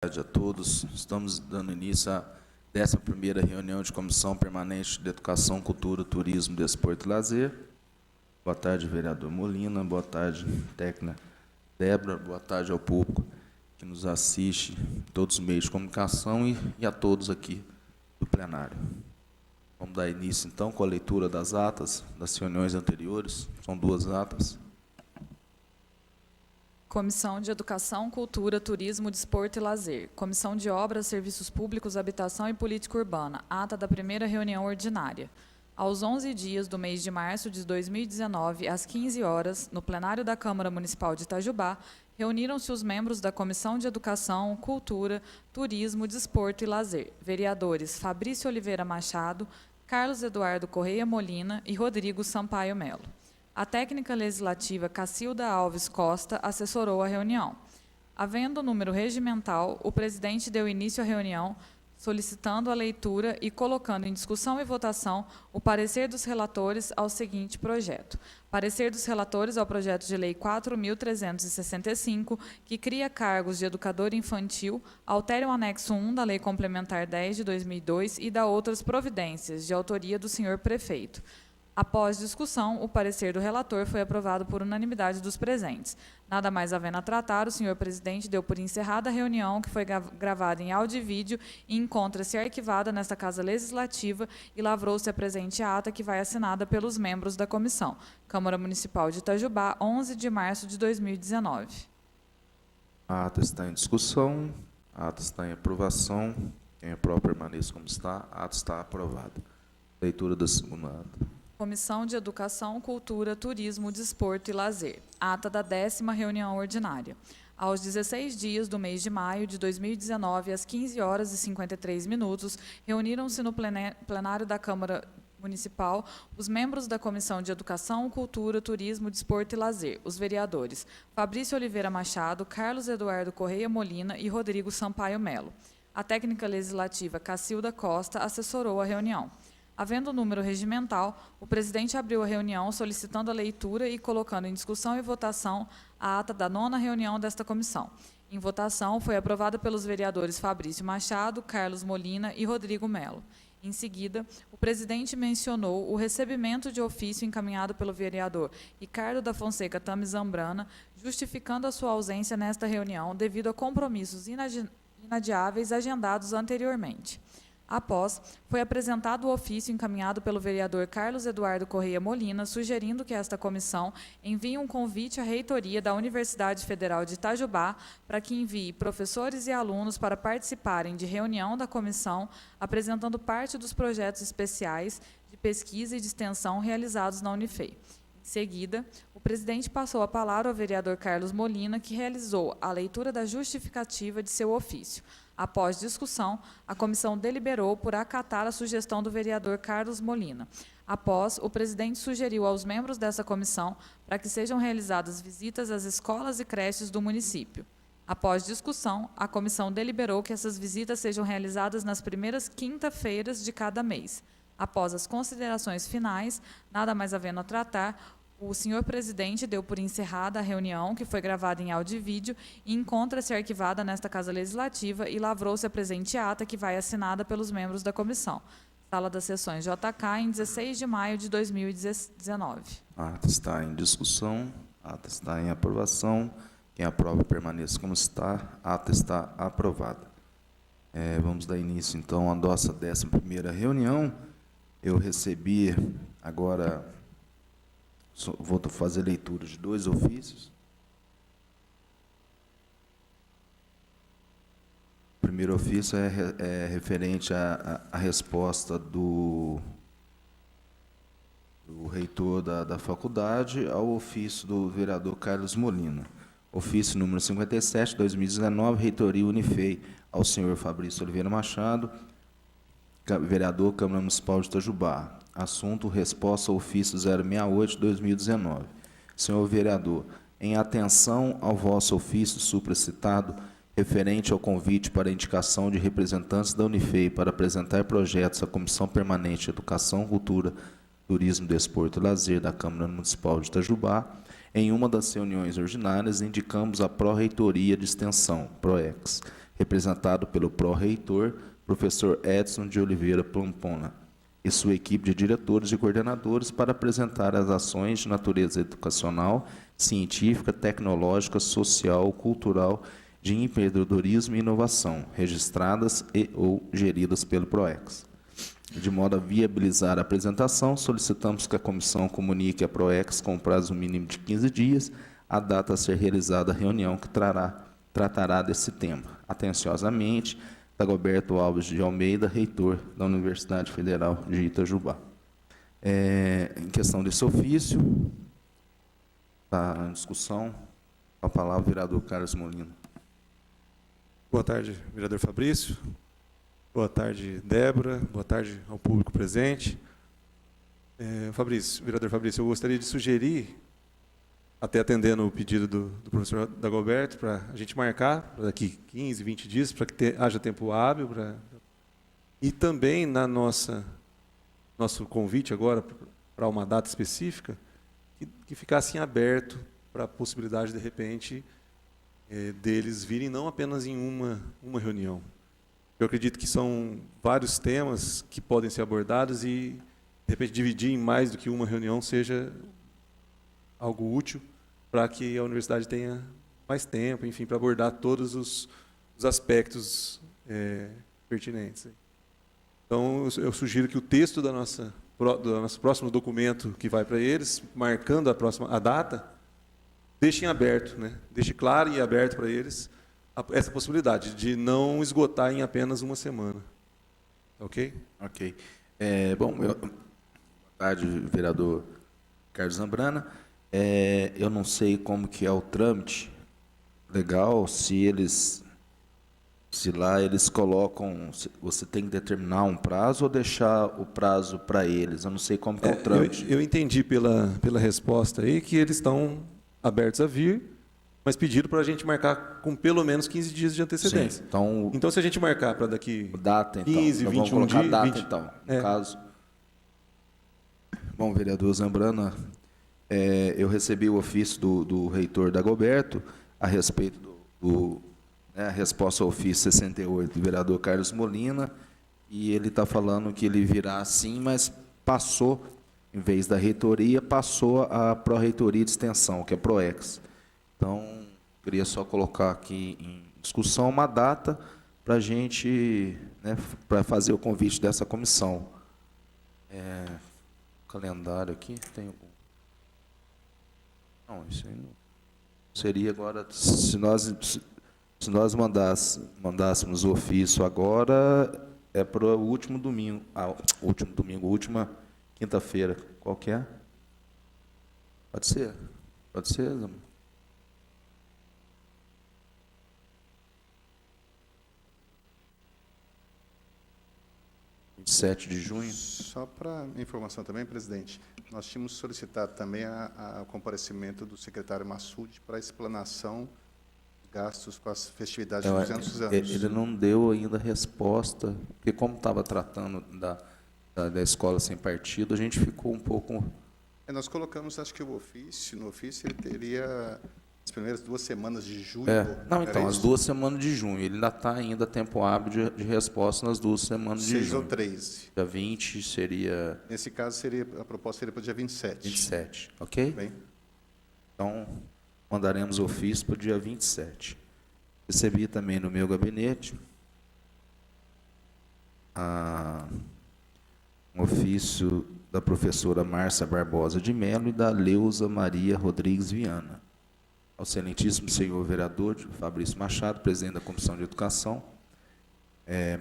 Boa tarde a todos. Estamos dando início à 11ª reunião de Comissão Permanente de Educação, Cultura, Turismo, Desporto e Lazer. Boa tarde, vereador Molina. Boa tarde, técnica Débora. Boa tarde ao público que nos assiste, todos os meios de comunicação e a todos aqui do plenário. Vamos dar início, então, com a leitura das atas das reuniões anteriores. São 2 atas. Comissão de Educação, Cultura, Turismo, Desporto e Lazer. Comissão de Obras, Serviços Públicos, Habitação e Política Urbana. Ata da primeira reunião ordinária. Aos 11 dias do mês de março de 2019, às 15 horas, no plenário da Câmara Municipal de Itajubá, reuniram-se os membros da Comissão de Educação, Cultura, Turismo, Desporto e Lazer. Vereadores Fabrício Oliveira Machado, Carlos Eduardo Correia Molina e Rodrigo Sampaio Melo. A técnica legislativa Cacilda Alves Costa assessorou a reunião. Havendo número regimental, o presidente deu início à reunião, solicitando a leitura e colocando em discussão e votação o parecer dos relatores ao seguinte projeto. Parecer dos relatores ao projeto de lei 4.365, que cria cargos de educador infantil, altera o anexo 1 da Lei Complementar 10 de 2002 e dá outras providências, de autoria do senhor prefeito. Após discussão, o parecer do relator foi aprovado por unanimidade dos presentes. Nada mais havendo a tratar, o senhor presidente deu por encerrada a reunião, que foi gravada em áudio e vídeo e encontra-se arquivada nesta Casa Legislativa e lavrou-se a presente ata, que vai assinada pelos membros da comissão. Câmara Municipal de Itajubá, 11 de março de 2019. A ata está em discussão, a ata está em aprovação. Quem aprova permaneça como está, a ata está aprovada. Leitura da segunda ata. Comissão de Educação, Cultura, Turismo, Desporto e Lazer. Ata da 10ª reunião ordinária. Aos 16 dias do mês de maio de 2019, às 15 horas e 53 minutos, reuniram-se no plenário da Câmara Municipal os membros da Comissão de Educação, Cultura, Turismo, Desporto e Lazer, os vereadores Fabrício Oliveira Machado, Carlos Eduardo Correia Molina e Rodrigo Sampaio Melo. A técnica legislativa Cacilda Costa assessorou a reunião. Havendo número regimental, o presidente abriu a reunião solicitando a leitura e colocando em discussão e votação a ata da 9ª reunião desta comissão. Em votação, foi aprovada pelos vereadores Fabrício Machado, Carlos Molina e Rodrigo Melo. Em seguida, o presidente mencionou o recebimento de ofício encaminhado pelo vereador Ricardo da Fonseca Tami Zambrana, justificando a sua ausência nesta reunião devido a compromissos inadiáveis agendados anteriormente. Após, foi apresentado o ofício encaminhado pelo vereador Carlos Eduardo Correia Molina, sugerindo que esta comissão envie um convite à reitoria da Universidade Federal de Itajubá para que envie professores e alunos para participarem de reunião da comissão, apresentando parte dos projetos especiais de pesquisa e de extensão realizados na Unifei. Em seguida, o presidente passou a palavra ao vereador Carlos Molina, que realizou a leitura da justificativa de seu ofício. Após discussão, a comissão deliberou por acatar a sugestão do vereador Carlos Molina. Após, o presidente sugeriu aos membros dessa comissão para que sejam realizadas visitas às escolas e creches do município. Após discussão, a comissão deliberou que essas visitas sejam realizadas nas primeiras quinta-feiras de cada mês. Após as considerações finais, nada mais havendo a tratar, o senhor presidente deu por encerrada a reunião, que foi gravada em áudio e vídeo, e encontra-se arquivada nesta Casa Legislativa e lavrou-se a presente ata, que vai assinada pelos membros da comissão. Sala das Sessões JK, em 16 de maio de 2019. A ata está em discussão, a ata está em aprovação. Quem aprova permaneça como está, a ata está aprovada. Vamos dar início, então, à nossa 11ª reunião. Eu recebi agora... Vou fazer leitura de 2 ofícios. O primeiro ofício é referente à resposta do reitor da faculdade ao ofício do vereador Carlos Molina. Ofício número 57, 2019, reitoria Unifei, ao senhor Fabrício Oliveira Machado, vereador Câmara Municipal de Itajubá. Assunto, resposta ao ofício 068/2019. Senhor vereador, em atenção ao vosso ofício supracitado, referente ao convite para indicação de representantes da Unifei para apresentar projetos à Comissão Permanente de Educação, Cultura, Turismo, Desporto e Lazer da Câmara Municipal de Itajubá, em uma das reuniões ordinárias, indicamos a Pró-Reitoria de Extensão, PROEX, representado pelo pró-reitor, professor Edson de Oliveira Plampona, e sua equipe de diretores e coordenadores para apresentar as ações de natureza educacional, científica, tecnológica, social, cultural, de empreendedorismo e inovação, registradas e ou geridas pelo PROEX. De modo a viabilizar a apresentação, solicitamos que a comissão comunique à PROEX com prazo mínimo de 15 dias a data a ser realizada a reunião que tratará desse tema. Atenciosamente, Dagoberto Alves de Almeida, reitor da Universidade Federal de Itajubá. Em questão desse ofício, está em discussão, com a palavra o vereador Carlos Molina. Boa tarde, vereador Fabrício. Boa tarde, Débora. Boa tarde ao público presente. Vereador Fabrício, eu gostaria de sugerir, até atendendo o pedido do professor Dagoberto, para a gente marcar para daqui 15, 20 dias, para que haja tempo hábil. E também nosso convite agora para uma data específica, que ficasse em aberto para a possibilidade, de repente, deles virem não apenas em uma reunião. Eu acredito que são vários temas que podem ser abordados e, de repente, dividir em mais do que uma reunião seja algo útil para que a universidade tenha mais tempo, enfim, para abordar todos os aspectos pertinentes. Então, eu sugiro que o texto do nosso próximo documento que vai para eles, marcando a data, deixe em aberto, né? Deixe claro e aberto para eles essa possibilidade de não esgotar em apenas uma semana. Ok? Ok. Boa tarde, vereador Carlos Zambrana. Eu não sei como que é o trâmite legal, se lá eles colocam, você tem que determinar um prazo ou deixar o prazo para eles. Eu não sei como que é o trâmite. Eu entendi pela resposta aí que eles estão abertos a vir, mas pediram para a gente marcar com pelo menos 15 dias de antecedência. Sim, então, se a gente marcar para daqui data, então. 15, então 21 dias... Vamos colocar data, então, no caso. Bom, vereador Zambrana, eu recebi o ofício do reitor Dagoberto a respeito a resposta ao ofício 68 do vereador Carlos Molina, e ele está falando que ele virá sim, mas passou, em vez da reitoria, passou a pró-reitoria de extensão, que é PROEX. Então, queria só colocar aqui em discussão uma data para a gente, para fazer o convite dessa comissão. O calendário aqui tem... Não, isso aí não... Seria agora, se nós mandássemos o ofício agora, para o último domingo, última quinta-feira, qual que é? Pode ser, Zambrana. 27 de junho. Só para informação também, presidente, nós tínhamos solicitado também o comparecimento do secretário Massoud para a explanação de gastos com as festividades de 200 anos. Ele não deu ainda resposta, porque como estava tratando da escola sem partido, a gente ficou um pouco... Nós colocamos, acho que no ofício ele teria as primeiras 2 semanas de julho. Não, então, as 2 semanas de junho. Ele ainda está ainda tempo hábil de resposta nas 2 semanas de junho. 6 ou 13. Dia 20 seria... Nesse caso, a proposta seria para o dia 27. 27, ok? Bem. Então, mandaremos ofício para o dia 27. Recebi também no meu gabinete um ofício da professora Márcia Barbosa de Mello e da Leusa Maria Rodrigues Viana. Ao excelentíssimo senhor vereador Fabrício Machado, presidente da Comissão de Educação,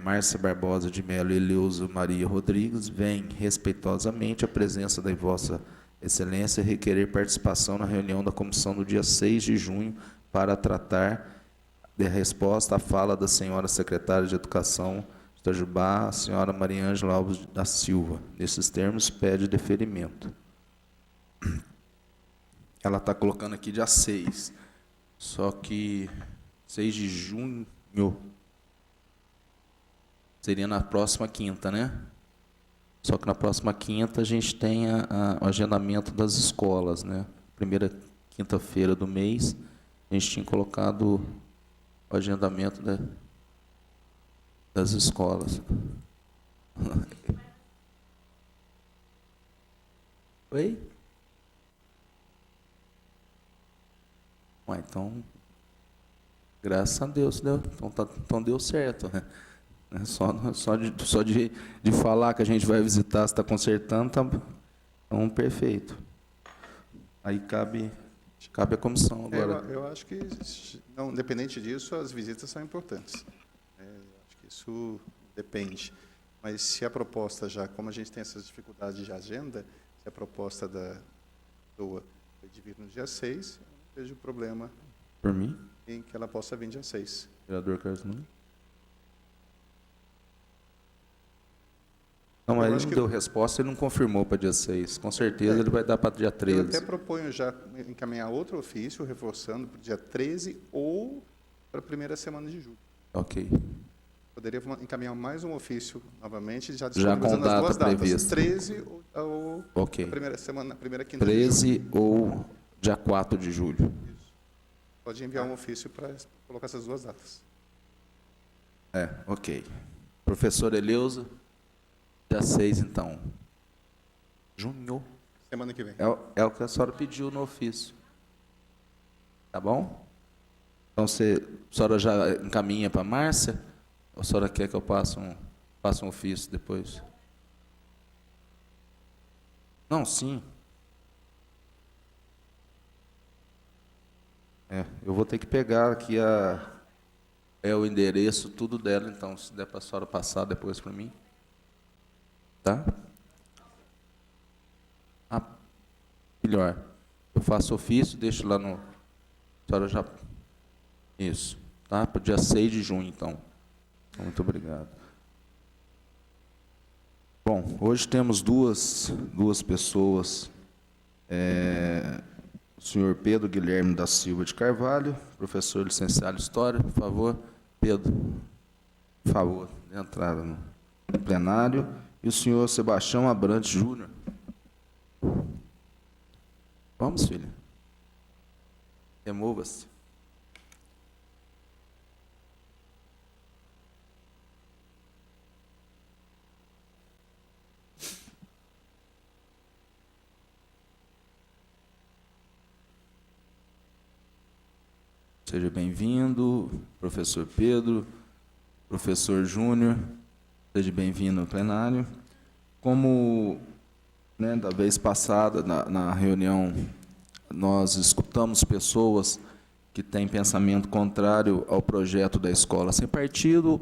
Márcia Barbosa de Mello e Leusa Maria Rodrigues, vem respeitosamente à presença da Vossa Excelência requerer participação na reunião da comissão do dia 6 de junho para tratar de resposta à fala da senhora secretária de Educação de Itajubá, a senhora Maria Ângela Alves da Silva. Nesses termos, pede deferimento. Ela está colocando aqui dia 6, só que 6 de junho seria na próxima quinta, né? Só que na próxima quinta a gente tem o agendamento das escolas, né? Primeira quinta-feira do mês, a gente tinha colocado o agendamento das escolas. Oi? Ué, então, graças a Deus, deu, então deu certo. Né? Só de falar que a gente vai visitar, se está consertando, tá, então perfeito. Aí cabe a comissão agora. Eu acho que, não, independente disso, as visitas são importantes. Acho que isso depende. Mas se a proposta já, como a gente tem essas dificuldades de agenda, se a proposta da pessoa foi de vir no dia 6, eu não vejo problema Por mim? em que ela possa vir dia 6. Vereador Carlos Nunes? Não, mas ele não deu resposta, ele não confirmou para dia 6. Com certeza ele vai dar para dia 13. Eu até proponho já encaminhar outro ofício, reforçando para o dia 13 ou para a primeira semana de julho. Ok. Poderia encaminhar mais um ofício novamente, já com disponibilizando as duas data datas. prevista. 13 ou Ok. a primeira semana, a primeira quinta de julho. 13 ou dia 4 de julho. Isso. Pode enviar um ofício para colocar essas duas datas. Ok. Professor Eleusa, dia 6, então. Junho. Semana que vem. É o que a senhora pediu no ofício. Tá bom? Então, a senhora já encaminha para a Márcia? Ou a senhora quer que eu passe um ofício depois? Não, sim. Eu vou ter que pegar aqui o endereço, tudo dela, então, se der para a senhora passar depois para mim. Tá? Melhor. Eu faço ofício, deixo lá no... A senhora já... Isso. Tá? Para o dia 6 de junho, então. Muito obrigado. Bom, hoje temos duas pessoas. O senhor Pedro Guilherme da Silva de Carvalho, professor licenciado em História, por favor. Pedro, por favor, de entrada no plenário. E o senhor Sebastião Abrantes Júnior. Vamos, filha. Remova-se. Seja bem-vindo, professor Pedro, professor Júnior, seja bem-vindo ao plenário. Como, da vez passada, na reunião, nós escutamos pessoas que têm pensamento contrário ao projeto da escola sem partido,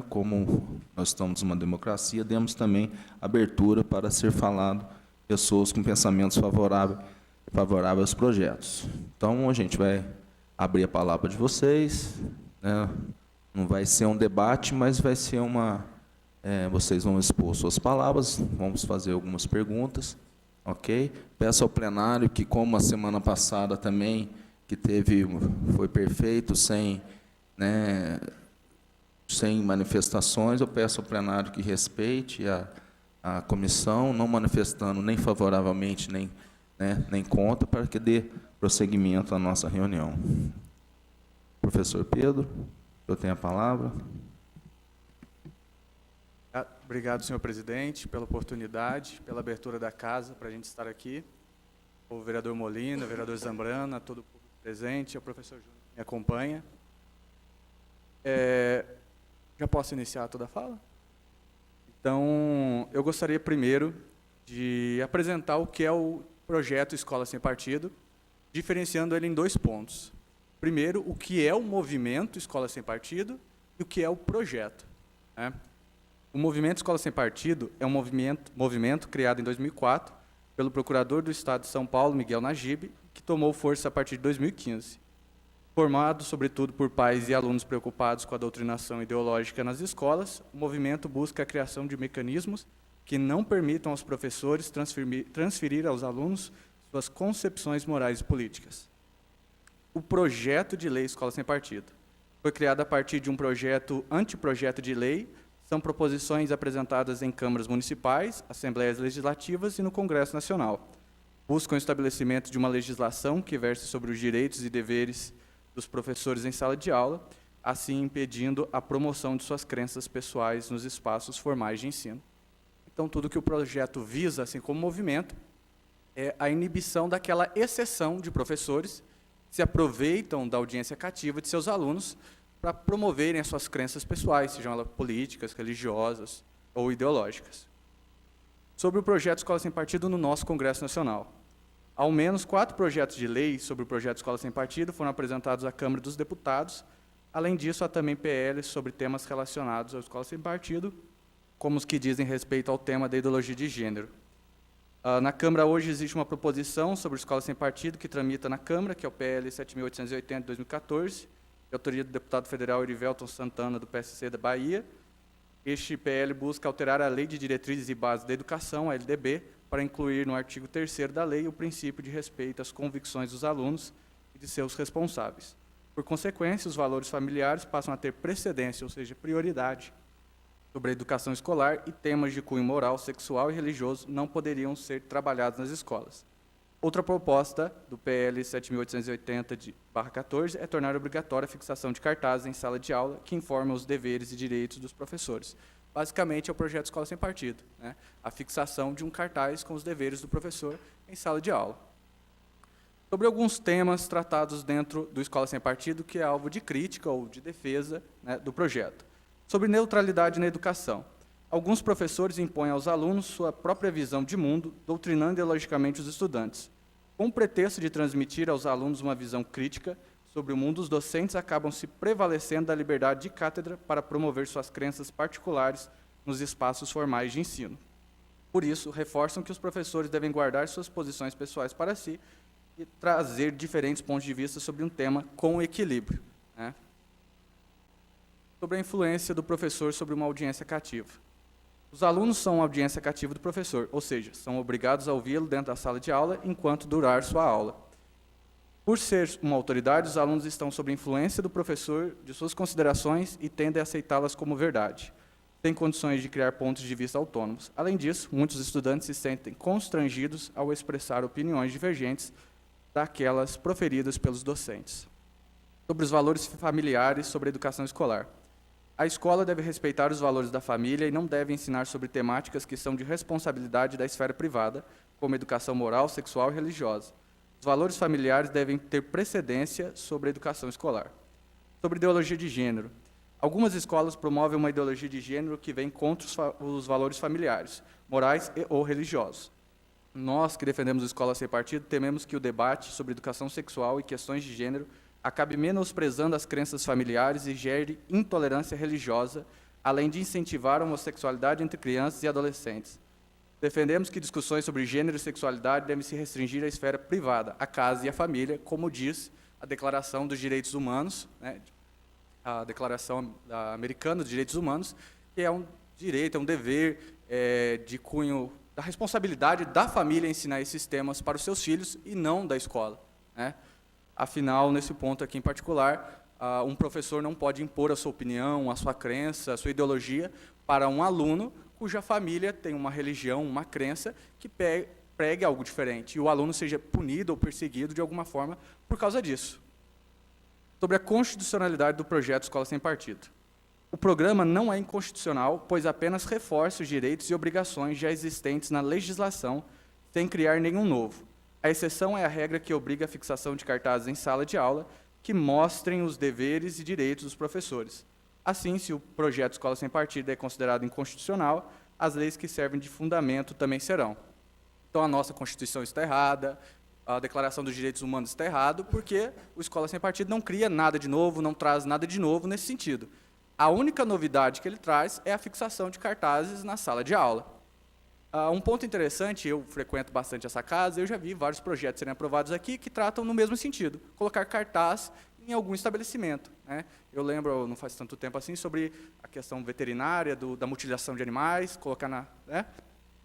como nós estamos numa democracia, demos também abertura para ser falado pessoas com pensamentos favoráveis aos projetos. Então, a gente vai abrir a palavra de vocês, não vai ser um debate, mas vai ser vocês vão expor suas palavras, vamos fazer algumas perguntas, ok? Peço ao plenário que, como a semana passada também, que foi perfeito, sem manifestações, eu peço ao plenário que respeite a comissão, não manifestando nem favoravelmente, nem contra, para que dê prosseguimento à nossa reunião. Professor Pedro, eu tenho a palavra. Obrigado, senhor presidente, pela oportunidade, pela abertura da casa para a gente estar aqui. O vereador Molina, o vereador Zambrana, todo o público presente, o professor Júnior que me acompanha. Já posso iniciar toda a fala? Então, eu gostaria primeiro de apresentar o que é o projeto Escola Sem Partido, diferenciando ele em 2 pontos. Primeiro, o que é o movimento Escola Sem Partido e o que é o projeto. O movimento Escola Sem Partido é um movimento criado em 2004 pelo procurador do Estado de São Paulo, Miguel Najib, que tomou força a partir de 2015. Formado, sobretudo, por pais e alunos preocupados com a doutrinação ideológica nas escolas, o movimento busca a criação de mecanismos que não permitam aos professores transferir aos alunos suas concepções morais e políticas. O projeto de lei Escola Sem Partido foi criado a partir de um anteprojeto de lei. São proposições apresentadas em câmaras municipais, assembleias legislativas e no Congresso Nacional. Buscam o estabelecimento de uma legislação que verse sobre os direitos e deveres dos professores em sala de aula, assim impedindo a promoção de suas crenças pessoais nos espaços formais de ensino. Então, tudo que o projeto visa, assim como movimento, é a inibição daquela exceção de professores que se aproveitam da audiência cativa de seus alunos para promoverem as suas crenças pessoais, sejam elas políticas, religiosas ou ideológicas. Sobre o projeto Escola Sem Partido no nosso Congresso Nacional. Ao menos 4 projetos de lei sobre o projeto Escola Sem Partido foram apresentados à Câmara dos Deputados. Além disso, há também PLs sobre temas relacionados à Escola Sem Partido, como os que dizem respeito ao tema da ideologia de gênero. Na Câmara hoje existe uma proposição sobre Escola Sem Partido que tramita na Câmara, que é o PL 7.880 de 2014, de autoria do deputado federal Erivelton Santana, do PSC da Bahia. Este PL busca alterar a Lei de Diretrizes e Bases da Educação, a LDB, para incluir no artigo 3º da lei o princípio de respeito às convicções dos alunos e de seus responsáveis. Por consequência, os valores familiares passam a ter precedência, ou seja, prioridade, sobre a educação escolar, e temas de cunho moral, sexual e religioso não poderiam ser trabalhados nas escolas. Outra proposta do PL 7.880/14 é tornar obrigatória a fixação de cartazes em sala de aula que informam os deveres e direitos dos professores. Basicamente, é o projeto Escola Sem Partido, né? A fixação de um cartaz com os deveres do professor em sala de aula. Sobre alguns temas tratados dentro do Escola Sem Partido, que é alvo de crítica ou de defesa, né, do projeto. Sobre neutralidade na educação. Alguns professores impõem aos alunos sua própria visão de mundo, doutrinando ideologicamente os estudantes. Com o pretexto de transmitir aos alunos uma visão crítica sobre o mundo, os docentes acabam se prevalecendo da liberdade de cátedra para promover suas crenças particulares nos espaços formais de ensino. Por isso, reforçam que os professores devem guardar suas posições pessoais para si e trazer diferentes pontos de vista sobre um tema com equilíbrio, né? Sobre a influência do professor sobre uma audiência cativa. Os alunos são a audiência cativa do professor, ou seja, são obrigados a ouvi-lo dentro da sala de aula enquanto durar sua aula. Por ser uma autoridade, os alunos estão sob influência do professor, de suas considerações, e tendem a aceitá-las como verdade. Têm condições de criar pontos de vista autônomos. Além disso, muitos estudantes se sentem constrangidos ao expressar opiniões divergentes daquelas proferidas pelos docentes. Sobre os valores familiares sobre a educação escolar. A escola deve respeitar os valores da família e não deve ensinar sobre temáticas que são de responsabilidade da esfera privada, como educação moral, sexual e religiosa. Os valores familiares devem ter precedência sobre a educação escolar. Sobre ideologia de gênero. Algumas escolas promovem uma ideologia de gênero que vem contra os valores familiares, morais ou religiosos. Nós, que defendemos a Escola Sem Partido, tememos que o debate sobre educação sexual e questões de gênero acabe menosprezando as crenças familiares e gere intolerância religiosa, além de incentivar a homossexualidade entre crianças e adolescentes. Defendemos que discussões sobre gênero e sexualidade devem se restringir à esfera privada, à casa e à família, como diz a Declaração dos Direitos Humanos, né, a Declaração Americana dos Direitos Humanos, que é um direito, é um dever de cunho da responsabilidade da família ensinar esses temas para os seus filhos e não da escola, né? Afinal, nesse ponto aqui em particular, um professor não pode impor a sua opinião, a sua crença, a sua ideologia para um aluno cuja família tem uma religião, uma crença que pregue algo diferente, e o aluno seja punido ou perseguido de alguma forma por causa disso. Sobre a constitucionalidade do projeto Escola Sem Partido. O programa não é inconstitucional, pois apenas reforça os direitos e obrigações já existentes na legislação, sem criar nenhum novo. A exceção é a regra que obriga a fixação de cartazes em sala de aula que mostrem os deveres e direitos dos professores. Assim, se o projeto Escola Sem Partido é considerado inconstitucional, as leis que servem de fundamento também serão. Então, a nossa Constituição está errada, a Declaração dos Direitos Humanos está errada, porque o Escola Sem Partido não cria nada de novo, não traz nada de novo nesse sentido. A única novidade que ele traz é a fixação de cartazes na sala de aula. Um ponto interessante, eu frequento bastante essa casa, eu já vi vários projetos serem aprovados aqui que tratam no mesmo sentido, colocar cartaz em algum estabelecimento, né? Eu lembro, não faz tanto tempo assim, sobre a questão veterinária, da mutilação de animais, colocar na... né?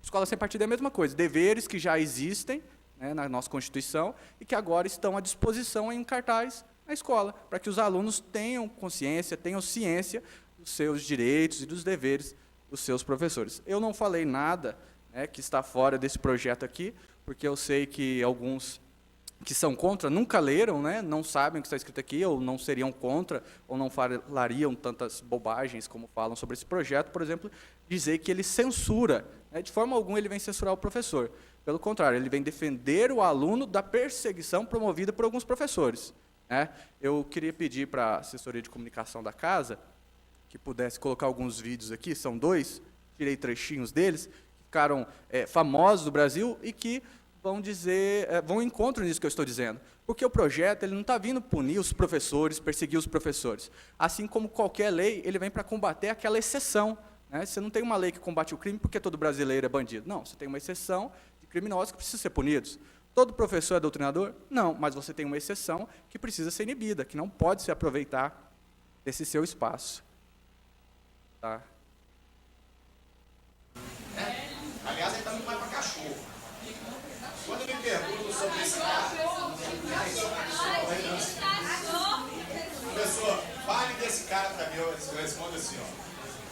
Escola Sem Partido é a mesma coisa, deveres que já existem, né, na nossa Constituição e que agora estão à disposição em um cartaz na escola, para que os alunos tenham consciência, tenham ciência dos seus direitos e dos deveres dos seus professores. Eu não falei nada, né, que está fora desse projeto aqui, porque eu sei que alguns que são contra nunca leram, né, não sabem o que está escrito aqui, ou não seriam contra, ou não falariam tantas bobagens como falam sobre esse projeto, por exemplo, dizer que ele censura. Né, de forma alguma ele vem censurar o professor. Pelo contrário, ele vem defender o aluno da perseguição promovida por alguns professores. Né. Eu queria pedir para a assessoria de comunicação da casa que pudesse colocar alguns vídeos aqui, são 2, tirei trechinhos deles, que ficaram famosos do Brasil e que vão em encontro nisso que eu estou dizendo. Porque o projeto ele não está vindo punir os professores, perseguir os professores. Assim como qualquer lei, ele vem para combater aquela exceção. Né? Você não tem uma lei que combate o crime porque todo brasileiro é bandido. Não, você tem uma exceção de criminosos que precisam ser punidos. Todo professor é doutrinador? Não, mas você tem uma exceção que precisa ser inibida, que não pode se aproveitar desse seu espaço. Tá? Aliás, ele está muito mais para cachorro. Quando me perguntam sobre esse caso, professor, fale desse cara para mim, eu respondo assim, ó.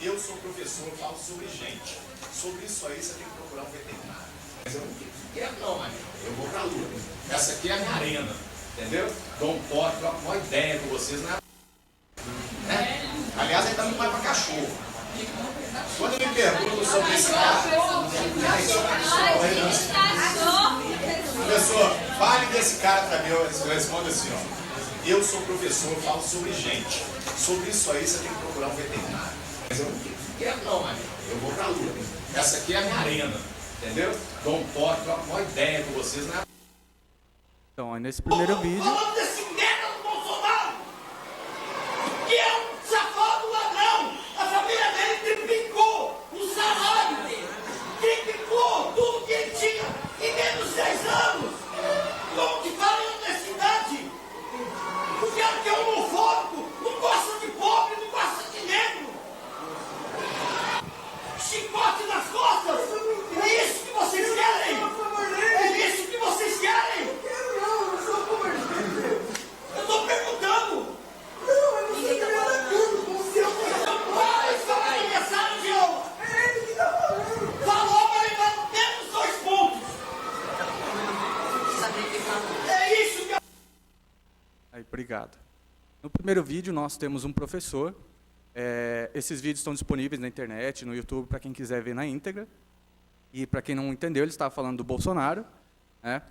Eu sou professor, falo sobre gente. Sobre isso aí você tem que procurar um veterinário. Mas eu não quero não, amigo. Eu vou para a lua. Essa aqui é a minha arena, entendeu? Dou um pote, troco uma ideia com vocês, né? Aliás, ele está muito mais para cachorro. Quando me perguntam sobre esse caso, professor, fale desse cara para mim, eu respondo assim, ó. Eu sou professor, falo sobre gente. Sobre isso aí você tem que procurar um veterinário. Mas eu não quero não, amigo. Eu vou para a lua. Essa aqui é a minha arena, entendeu? Dou um pote, troco uma ideia com vocês, né? Então, aí nesse primeiro vídeo... Falando desse merda do Bolsonaro, que é um safado ladrão. A família dele triplicou o salário dele. Triplicou tudo que ele tinha em menos de 10 anos. Como que fala em honestidade? O cara que é homofóbico, não gosta de pobre, não gosta de negro. Chicote nas costas. É isso que vocês querem? É isso que vocês querem? Eu tô perguntando. Ninguém tá falando. Para de falar em mensagem de aula. Falou para levar menos 2 pontos. É isso que eu... Aí, obrigado. No primeiro vídeo, nós temos um professor. Esses vídeos estão disponíveis na internet, no YouTube, para quem quiser ver na íntegra. E, para quem não entendeu, ele estava falando do Bolsonaro. Né?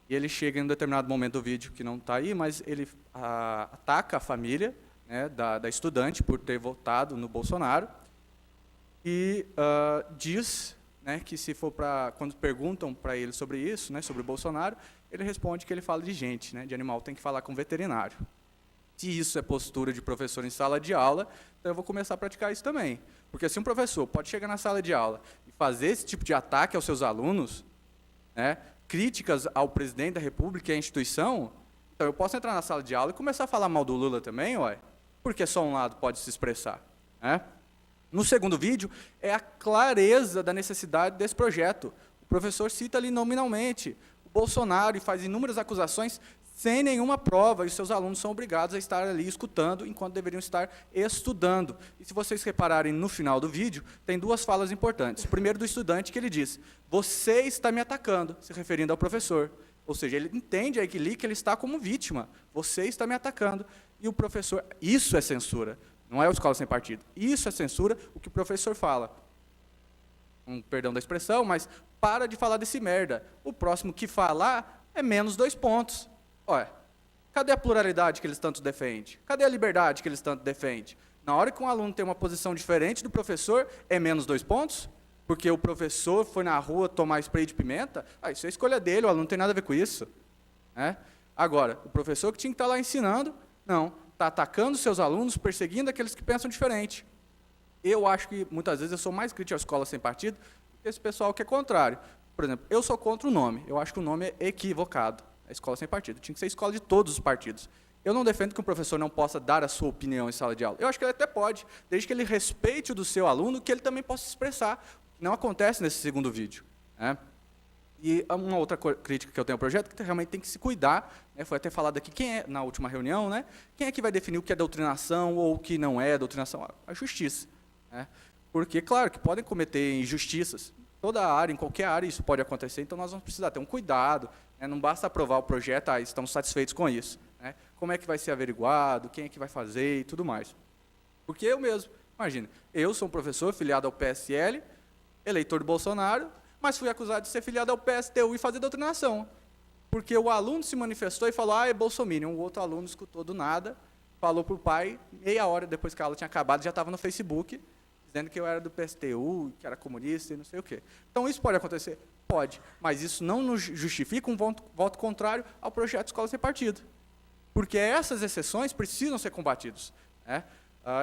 E ele chega em um determinado momento do vídeo, que não está aí, mas ele ataca a família, né, da estudante por ter votado no Bolsonaro. E diz, né, que se for quando perguntam para ele sobre isso, né, sobre o Bolsonaro, ele responde que ele fala de gente, né, de animal tem que falar com veterinário. Se isso é postura de professor em sala de aula, então eu vou começar a praticar isso também. Porque se um professor pode chegar na sala de aula e fazer esse tipo de ataque aos seus alunos, né, críticas ao presidente da República e à instituição, então eu posso entrar na sala de aula e começar a falar mal do Lula também, ué, porque só um lado pode se expressar. Né? No segundo vídeo, é a clareza da necessidade desse projeto. O professor cita ali nominalmente o Bolsonaro e faz inúmeras acusações sem nenhuma prova, e os seus alunos são obrigados a estar ali escutando, enquanto deveriam estar estudando. E se vocês repararem no final do vídeo, tem 2 falas importantes. Primeiro do estudante, que ele diz, você está me atacando, se referindo ao professor. Ou seja, ele entende aí que ele está como vítima, você está me atacando. E o professor, isso é censura, não é o Escola Sem Partido, isso é censura, o que o professor fala. Perdão da expressão, mas para de falar desse merda. O próximo que falar é menos 2 pontos. Olha, cadê a pluralidade que eles tanto defendem? Cadê a liberdade que eles tanto defendem? Na hora que um aluno tem uma posição diferente do professor, é menos 2 pontos? Porque o professor foi na rua tomar spray de pimenta? Isso é escolha dele, o aluno não tem nada a ver com isso. Né? Agora, o professor que tinha que estar lá ensinando, não, está atacando seus alunos, perseguindo aqueles que pensam diferente. Eu acho que, muitas vezes, eu sou mais crítico à Escola Sem Partido do que esse pessoal que é contrário. Por exemplo, eu sou contra o nome, eu acho que o nome é equivocado. A Escola Sem Partido. Tinha que ser escola de todos os partidos. Eu não defendo que um professor não possa dar a sua opinião em sala de aula. Eu acho que ele até pode, desde que ele respeite o do seu aluno, que ele também possa expressar. Não acontece nesse segundo vídeo. Né? E uma outra crítica que eu tenho ao projeto, que realmente tem que se cuidar, né? Foi até falado aqui, quem é, na última reunião, né? Quem é que vai definir o que é doutrinação ou o que não é doutrinação? A justiça. Né? Porque, claro, que podem cometer injustiças. Toda área, em qualquer área, isso pode acontecer, então nós vamos precisar ter um cuidado, né? Não basta aprovar o projeto, estamos satisfeitos com isso, né? Como é que vai ser averiguado, quem é que vai fazer e tudo mais. Porque eu mesmo, imagina, eu sou um professor filiado ao PSL, eleitor do Bolsonaro, mas fui acusado de ser filiado ao PSTU e fazer doutrinação. Porque o aluno se manifestou e falou, é bolsominion. O outro aluno escutou do nada, falou para o pai, meia hora depois que a aula tinha acabado, já estava no Facebook, dizendo que eu era do PSTU, que era comunista e não sei o quê. Então, isso pode acontecer? Pode, mas isso não nos justifica um voto contrário ao projeto Escola Sem Partido. Porque essas exceções precisam ser combatidas, né?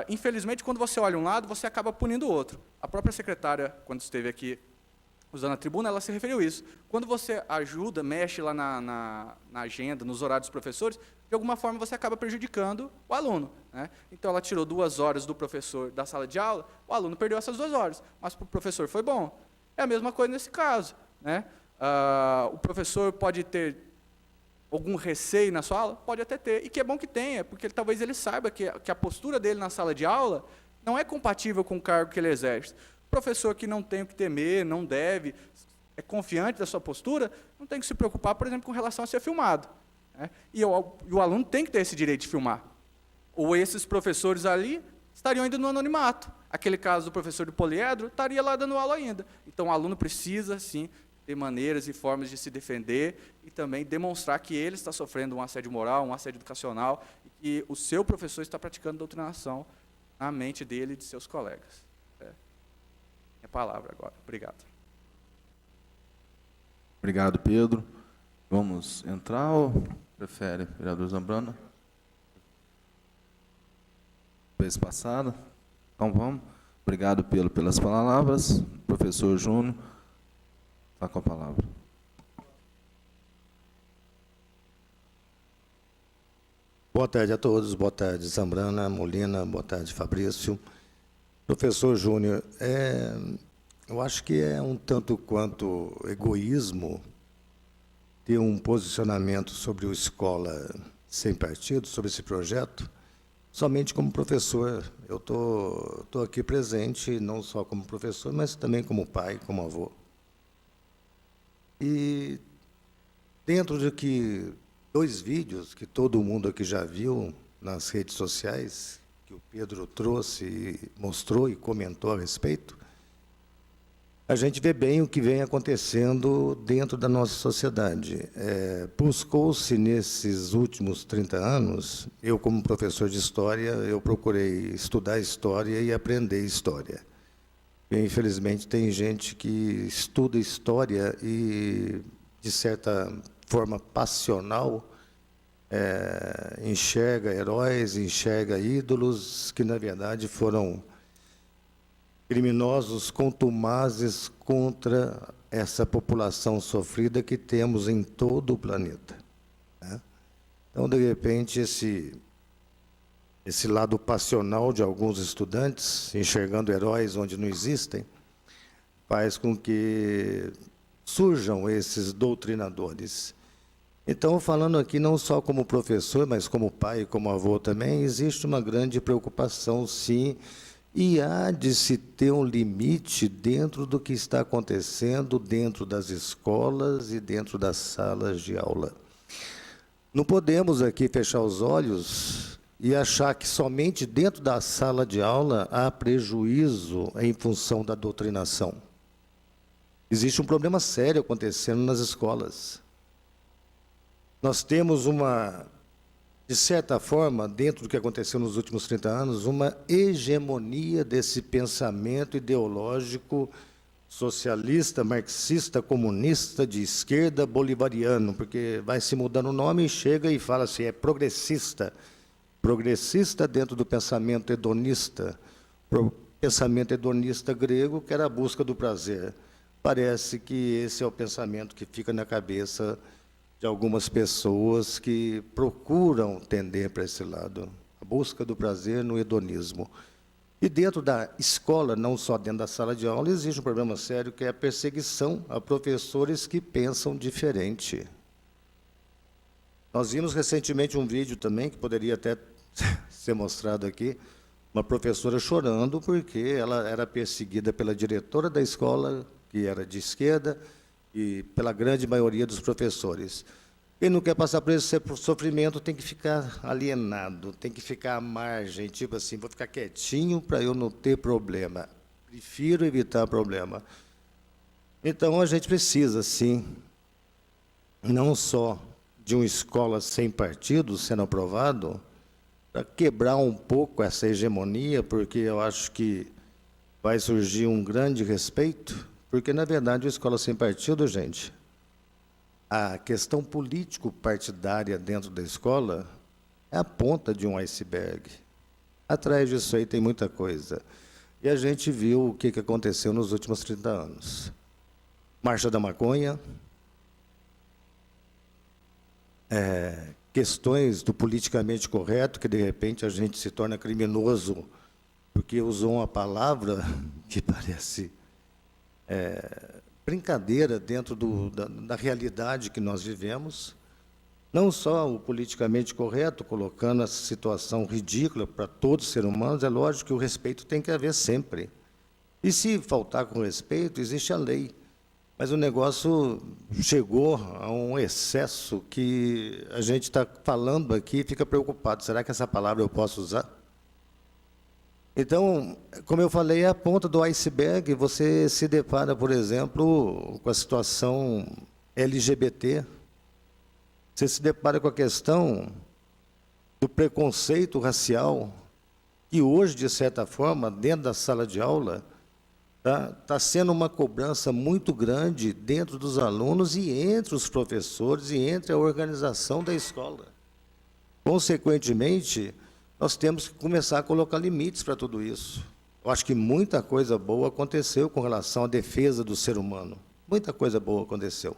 Infelizmente, quando você olha um lado, você acaba punindo o outro. A própria secretária, quando esteve aqui usando a tribuna, ela se referiu a isso. Quando você ajuda, mexe lá na agenda, nos horários dos professores, de alguma forma você acaba prejudicando o aluno, né? Então, ela tirou 2 horas do professor da sala de aula, o aluno perdeu essas 2 horas, mas para o professor foi bom. É a mesma coisa nesse caso, né? O professor pode ter algum receio na sua aula? Pode até ter, e que é bom que tenha, porque talvez ele saiba que a postura dele na sala de aula não é compatível com o cargo que ele exerce. Professor que não tem o que temer, não deve, é confiante da sua postura, não tem que se preocupar, por exemplo, com relação a ser filmado, né? E o aluno tem que ter esse direito de filmar. Ou esses professores ali estariam ainda no anonimato. Aquele caso do professor do poliedro estaria lá dando aula ainda. Então, o aluno precisa, sim, ter maneiras e formas de se defender e também demonstrar que ele está sofrendo um assédio moral, um assédio educacional, e que o seu professor está praticando doutrinação na mente dele e de seus colegas. Minha palavra agora. Obrigado. Obrigado, Pedro. Vamos entrar ou prefere, vereador Zambrano? Vez passada? Então vamos. Obrigado, Pedro, pelas palavras. Professor Júnior, está com a palavra. Boa tarde a todos. Boa tarde, Zambrana, Molina. Boa tarde, Fabrício. Professor Júnior, eu acho que é um tanto quanto egoísmo ter um posicionamento sobre o Escola Sem Partido, sobre esse projeto, somente como professor. Eu tô aqui presente, não só como professor, mas também como pai, como avô. E dentro de que 2 vídeos que todo mundo aqui já viu nas redes sociais, que o Pedro trouxe, e mostrou e comentou a respeito, a gente vê bem o que vem acontecendo dentro da nossa sociedade. Buscou-se, nesses últimos 30 anos, eu como professor de História, eu procurei estudar História e aprender História. E, infelizmente, tem gente que estuda História e, de certa forma passional, enxerga heróis, enxerga ídolos que, na verdade, foram criminosos contumazes contra essa população sofrida que temos em todo o planeta, né? Então, de repente, esse lado passional de alguns estudantes, enxergando heróis onde não existem, faz com que surjam esses doutrinadores. Então, falando aqui não só como professor, mas como pai e como avô também, existe uma grande preocupação, sim, e há de se ter um limite dentro do que está acontecendo dentro das escolas e dentro das salas de aula. Não podemos aqui fechar os olhos e achar que somente dentro da sala de aula há prejuízo em função da doutrinação. Existe um problema sério acontecendo nas escolas. Nós temos de certa forma, dentro do que aconteceu nos últimos 30 anos, uma hegemonia desse pensamento ideológico socialista, marxista, comunista, de esquerda, bolivariano, porque vai se mudando o nome e chega e fala assim, é progressista. Progressista dentro do pensamento hedonista, pensamento hedonista grego, que era a busca do prazer. Parece que esse é o pensamento que fica na cabeça de algumas pessoas que procuram tender para esse lado, a busca do prazer no hedonismo. E dentro da escola, não só dentro da sala de aula, existe um problema sério, que é a perseguição a professores que pensam diferente. Nós vimos recentemente um vídeo também, que poderia até ser mostrado aqui, uma professora chorando porque ela era perseguida pela diretora da escola, que era de esquerda, e pela grande maioria dos professores. Quem não quer passar por esse sofrimento tem que ficar alienado, tem que ficar à margem, tipo assim, vou ficar quietinho para eu não ter problema. Prefiro evitar problema. Então, a gente precisa, sim, não só de uma escola sem partido sendo aprovado, para quebrar um pouco essa hegemonia, porque eu acho que vai surgir um grande respeito, porque, na verdade, a escola sem partido, gente, a questão político-partidária dentro da escola é a ponta de um iceberg. Atrás disso aí tem muita coisa. E a gente viu o que aconteceu nos últimos 30 anos. Marcha da Maconha, questões do politicamente correto, que, de repente, a gente se torna criminoso porque usou uma palavra que parece brincadeira dentro da realidade que nós vivemos. Não só o politicamente correto, colocando essa situação ridícula para todos os seres humanos, é lógico que o respeito tem que haver sempre. E se faltar com respeito, existe a lei. Mas o negócio chegou a um excesso que a gente está falando aqui e fica preocupado. Será que essa palavra eu posso usar? Então, como eu falei, é a ponta do iceberg. Você se depara, por exemplo, com a situação LGBT. Você se depara com a questão do preconceito racial, que hoje, de certa forma, dentro da sala de aula, está sendo uma cobrança muito grande dentro dos alunos e entre os professores e entre a organização da escola. Consequentemente, nós temos que começar a colocar limites para tudo isso. Eu acho que muita coisa boa aconteceu com relação à defesa do ser humano. Muita coisa boa aconteceu.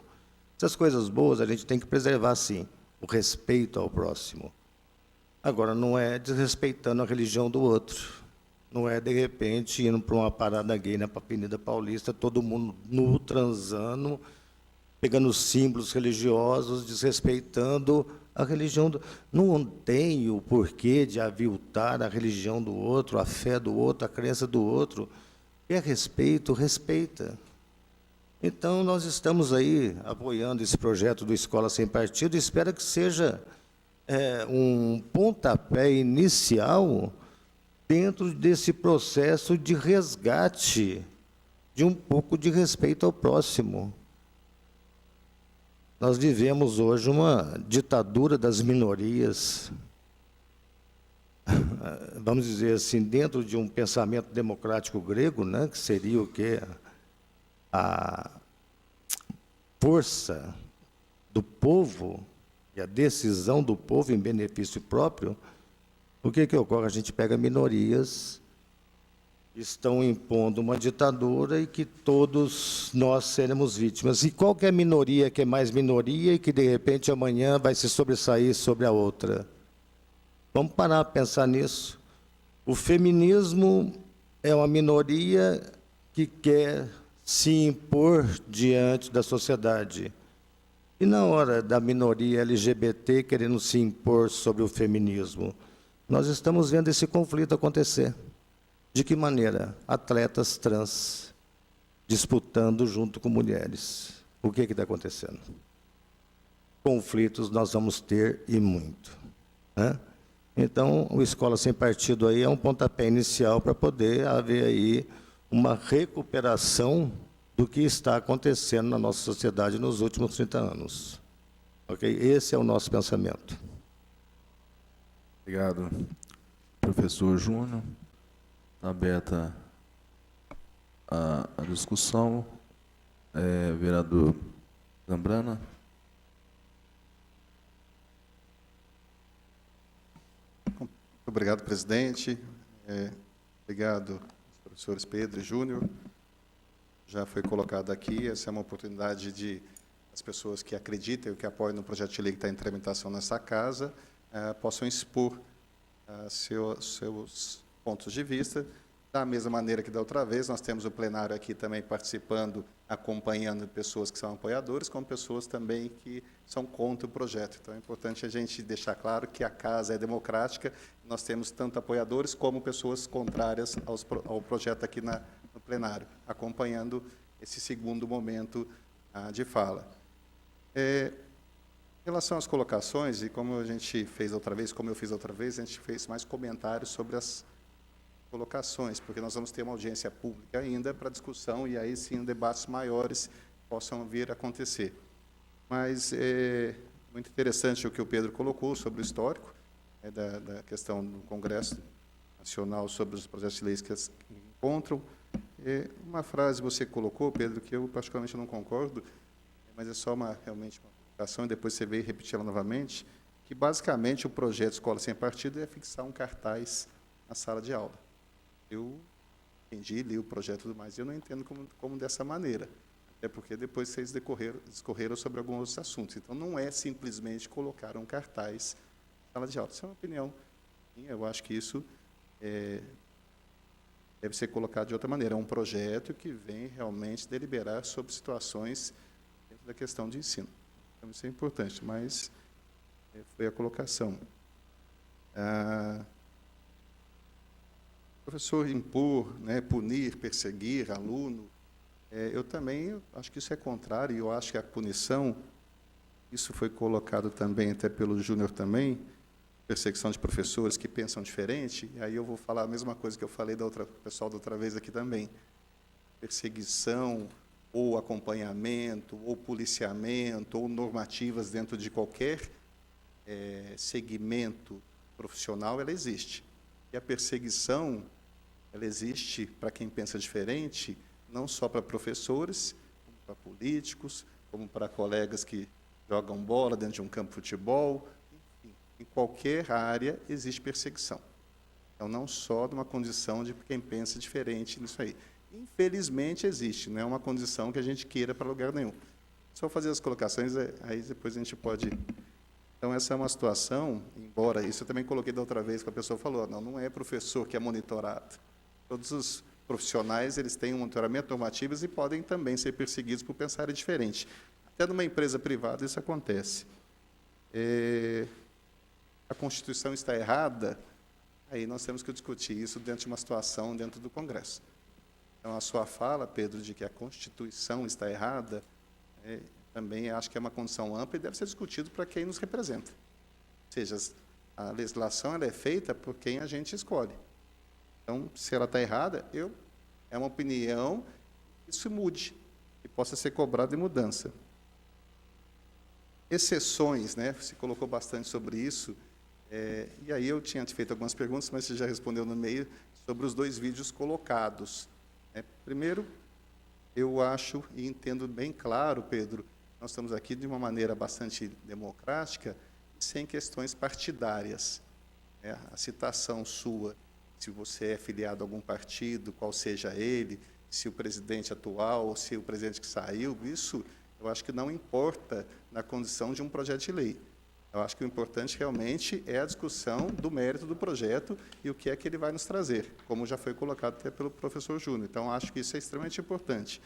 Essas coisas boas a gente tem que preservar, sim, o respeito ao próximo. Agora, não é desrespeitando a religião do outro. Não é, de repente, indo para uma parada gay na Avenida Paulista, todo mundo nu, transando, pegando símbolos religiosos, desrespeitando a religião do... Não tem o porquê de aviltar a religião do outro, a fé do outro, a crença do outro. Quer respeito, respeita. Então, nós estamos aí apoiando esse projeto do Escola Sem Partido e espero que seja um pontapé inicial dentro desse processo de resgate de um pouco de respeito ao próximo. Nós vivemos hoje uma ditadura das minorias, vamos dizer assim, dentro de um pensamento democrático grego, né, que seria o quê? A força do povo e a decisão do povo em benefício próprio. O que ocorre? A gente pega minorias que estão impondo uma ditadura e que todos nós seremos vítimas. E qual que é a minoria que é mais minoria e que, de repente, amanhã vai se sobressair sobre a outra? Vamos parar a pensar nisso. O feminismo é uma minoria que quer se impor diante da sociedade. E na hora da minoria LGBT querendo se impor sobre o feminismo, nós estamos vendo esse conflito acontecer. De que maneira? Atletas trans disputando junto com mulheres. O que está acontecendo? Conflitos nós vamos ter e muito, né? Então, o Escola Sem Partido aí é um pontapé inicial para poder haver aí uma recuperação do que está acontecendo na nossa sociedade nos últimos 30 anos. Ok? Esse é o nosso pensamento. Obrigado, professor Júnior. Está aberta a discussão. Vereador Zambrana. Muito obrigado, presidente. Obrigado, professores Pedro e Júnior. Já foi colocado aqui, essa é uma oportunidade de as pessoas que acreditam e que apoiam no projeto de lei que está em tramitação nessa casa possam expor seus pontos de vista. Da mesma maneira que da outra vez, nós temos o plenário aqui também participando, acompanhando pessoas que são apoiadores, como pessoas também que são contra o projeto. Então, é importante a gente deixar claro que a casa é democrática, nós temos tanto apoiadores como pessoas contrárias ao projeto aqui no plenário, acompanhando esse segundo momento de fala. Em relação às colocações, e como a gente fez outra vez, como eu fiz outra vez, a gente fez mais comentários sobre as colocações, porque nós vamos ter uma audiência pública ainda para discussão, e aí sim debates maiores possam vir a acontecer. Mas é muito interessante o que o Pedro colocou sobre o histórico, da questão do Congresso Nacional sobre os projetos de leis que as encontram. Uma frase você colocou, Pedro, que eu particularmente não concordo, mas é só realmente uma colocação, e depois você veio repetir ela novamente, que basicamente o projeto Escola Sem Partido é fixar um cartaz na sala de aula. Eu entendi, li o projeto e tudo mais, e eu não entendo como dessa maneira, até porque depois vocês discorreram sobre alguns outros assuntos. Então, não é simplesmente colocar um cartaz na sala de aula. Isso é uma opinião minha, eu acho que isso deve ser colocado de outra maneira. É um projeto que vem realmente deliberar sobre situações dentro da questão de ensino. Então, isso é importante, mas foi a colocação. Professor impor, punir, perseguir aluno, eu também acho que isso é contrário, e eu acho que a punição, isso foi colocado também até pelo Júnior também, perseguição de professores que pensam diferente, e aí eu vou falar a mesma coisa que eu falei pessoal da outra vez aqui também. Perseguição, ou acompanhamento, ou policiamento, ou normativas dentro de qualquer segmento profissional, ela existe. E a perseguição, ela existe para quem pensa diferente, não só para professores, como para políticos, como para colegas que jogam bola dentro de um campo de futebol. Enfim, em qualquer área existe perseguição. Então, não só numa condição de quem pensa diferente nisso aí. Infelizmente, existe, não é uma condição que a gente queira para lugar nenhum. Só fazer as colocações, aí depois a gente pode... Então, essa é uma situação, embora isso eu também coloquei da outra vez que a pessoa falou, não é professor que é monitorado. Todos os profissionais, eles têm um monitoramento normativo e podem também ser perseguidos por pensarem diferente. Até numa empresa privada isso acontece. A Constituição está errada, aí nós temos que discutir isso dentro de uma situação dentro do Congresso. Então, a sua fala, Pedro, de que a Constituição está errada, também acho que é uma condição ampla e deve ser discutido para quem nos representa. Ou seja, a legislação ela é feita por quem a gente escolhe. Então, se ela está errada, é uma opinião que isso mude e possa ser cobrado de mudança. Exceções, se colocou bastante sobre isso, e aí eu tinha te feito algumas perguntas, mas você já respondeu no meio sobre os 2 vídeos colocados. Primeiro, eu acho e entendo bem claro, Pedro, nós estamos aqui de uma maneira bastante democrática, sem questões partidárias. A citação sua, se você é filiado a algum partido, qual seja ele, se o presidente atual ou se o presidente que saiu, isso eu acho que não importa na condição de um projeto de lei. Eu acho que o importante realmente é a discussão do mérito do projeto e o que é que ele vai nos trazer, como já foi colocado até pelo professor Júnior. Então, acho que isso é extremamente importante.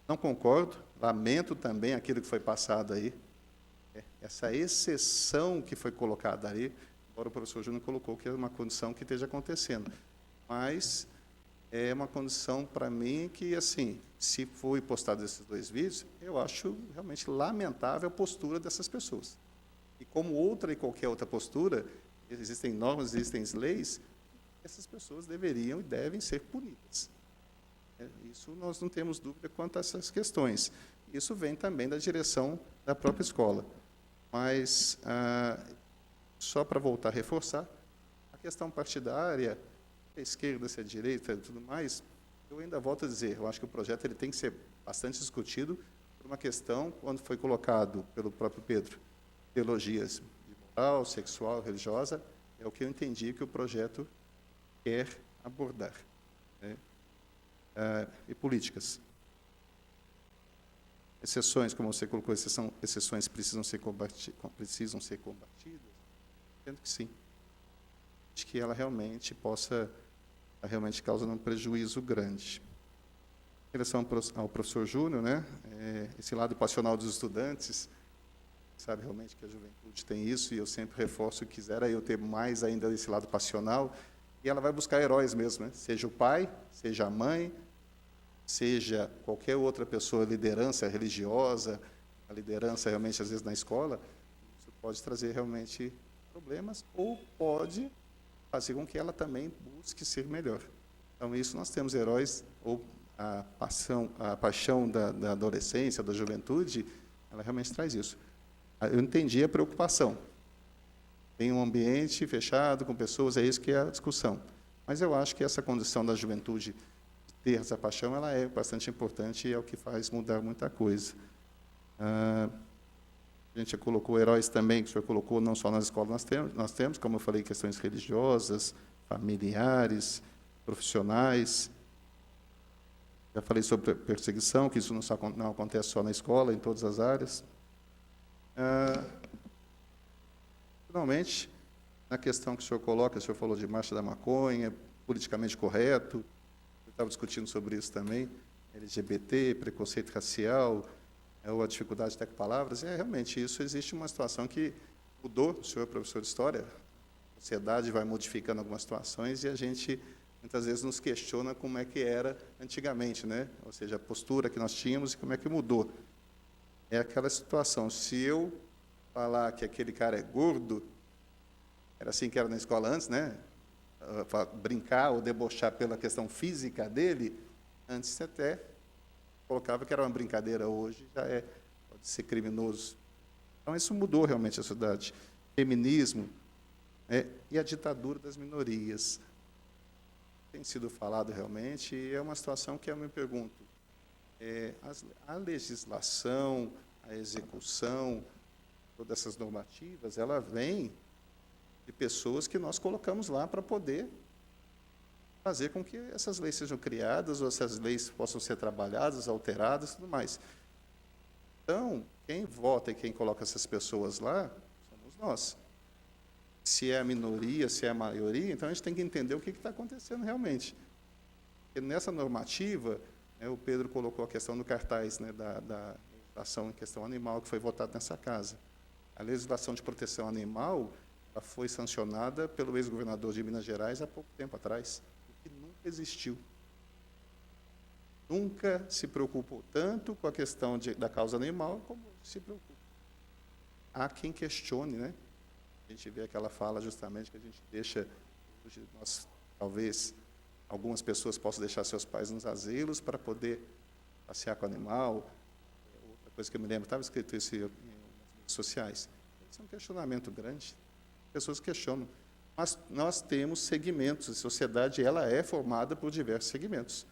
Não concordo, lamento também aquilo que foi passado aí, essa exceção que foi colocada aí, embora o professor Júnior colocou que é uma condição que esteja acontecendo, mas é uma condição para mim que, assim, se foi postado esses 2 vídeos, eu acho realmente lamentável a postura dessas pessoas. E como outra e qualquer outra postura, existem normas, existem leis, essas pessoas deveriam e devem ser punidas. Isso nós não temos dúvida quanto a essas questões. Isso vem também da direção da própria escola. Mas, só para voltar a reforçar, a questão partidária, se é esquerda, se é direita e tudo mais, eu ainda volto a dizer, eu acho que o projeto ele tem que ser bastante discutido por uma questão, quando foi colocado pelo próprio Pedro, teologias de moral, sexual, religiosa, é o que eu entendi que o projeto quer abordar. E políticas. Exceções, como você colocou, exceções precisam ser combatidas? Entendo que sim. Acho que ela realmente possa, realmente causando um prejuízo grande. Em relação ao professor Júnior, esse lado passional dos estudantes, sabe realmente que a juventude tem isso, e eu sempre reforço que quisera eu ter mais ainda esse lado passional, e ela vai buscar heróis mesmo, seja o pai, seja a mãe, seja qualquer outra pessoa, liderança religiosa, a liderança realmente, às vezes, na escola, isso pode trazer realmente problemas ou pode fazer com que ela também busque ser melhor. Então, isso nós temos heróis, ou a paixão da adolescência, da juventude, ela realmente traz isso. Eu entendi a preocupação. Tem um ambiente fechado, com pessoas, é isso que é a discussão. Mas eu acho que essa condição da juventude de ter essa paixão, ela é bastante importante e é o que faz mudar muita coisa. A gente colocou heróis também, que o senhor colocou, não só nas escolas nós temos, como eu falei, questões religiosas, familiares, profissionais. Já falei sobre perseguição, que isso não acontece só na escola, em todas as áreas. Finalmente, na questão que o senhor coloca, o senhor falou de marcha da maconha, politicamente correto, eu estava discutindo sobre isso também, LGBT, preconceito racial, ou a dificuldade de ter palavras, realmente isso existe uma situação que mudou, o senhor é professor de história, a sociedade vai modificando algumas situações e a gente muitas vezes nos questiona como é que era antigamente, né? Ou seja, a postura que nós tínhamos e como é que mudou. É aquela situação, se eu falar que aquele cara é gordo, era assim que era na escola antes, né? Brincar ou debochar pela questão física dele, antes até colocava que era uma brincadeira, hoje já pode ser criminoso. Então, isso mudou realmente a sociedade. Feminismo e a ditadura das minorias. Tem sido falado realmente, e é uma situação que eu me pergunto, a legislação, a execução, todas essas normativas, ela vem de pessoas que nós colocamos lá para poder fazer com que essas leis sejam criadas, ou essas leis possam ser trabalhadas, alteradas e tudo mais. Então, quem vota e quem coloca essas pessoas lá, somos nós. Se é a minoria, se é a maioria, então a gente tem que entender o que está acontecendo realmente. Porque nessa normativa, o Pedro colocou a questão do cartaz, né, da legislação em questão animal, que foi votada nessa casa. A legislação de proteção animal, ela foi sancionada pelo ex-governador de Minas Gerais há pouco tempo atrás, o que nunca existiu. Nunca se preocupou tanto com a questão da causa animal como se preocupa. Há quem questione, né? A gente vê aquela fala justamente que a gente deixa, nós, talvez, algumas pessoas possam deixar seus pais nos asilos para poder passear com o animal. Outra coisa que eu me lembro, estava escrito isso nas redes sociais. Isso é um questionamento grande. Pessoas questionam. Mas nós temos segmentos, a sociedade ela é formada por diversos segmentos.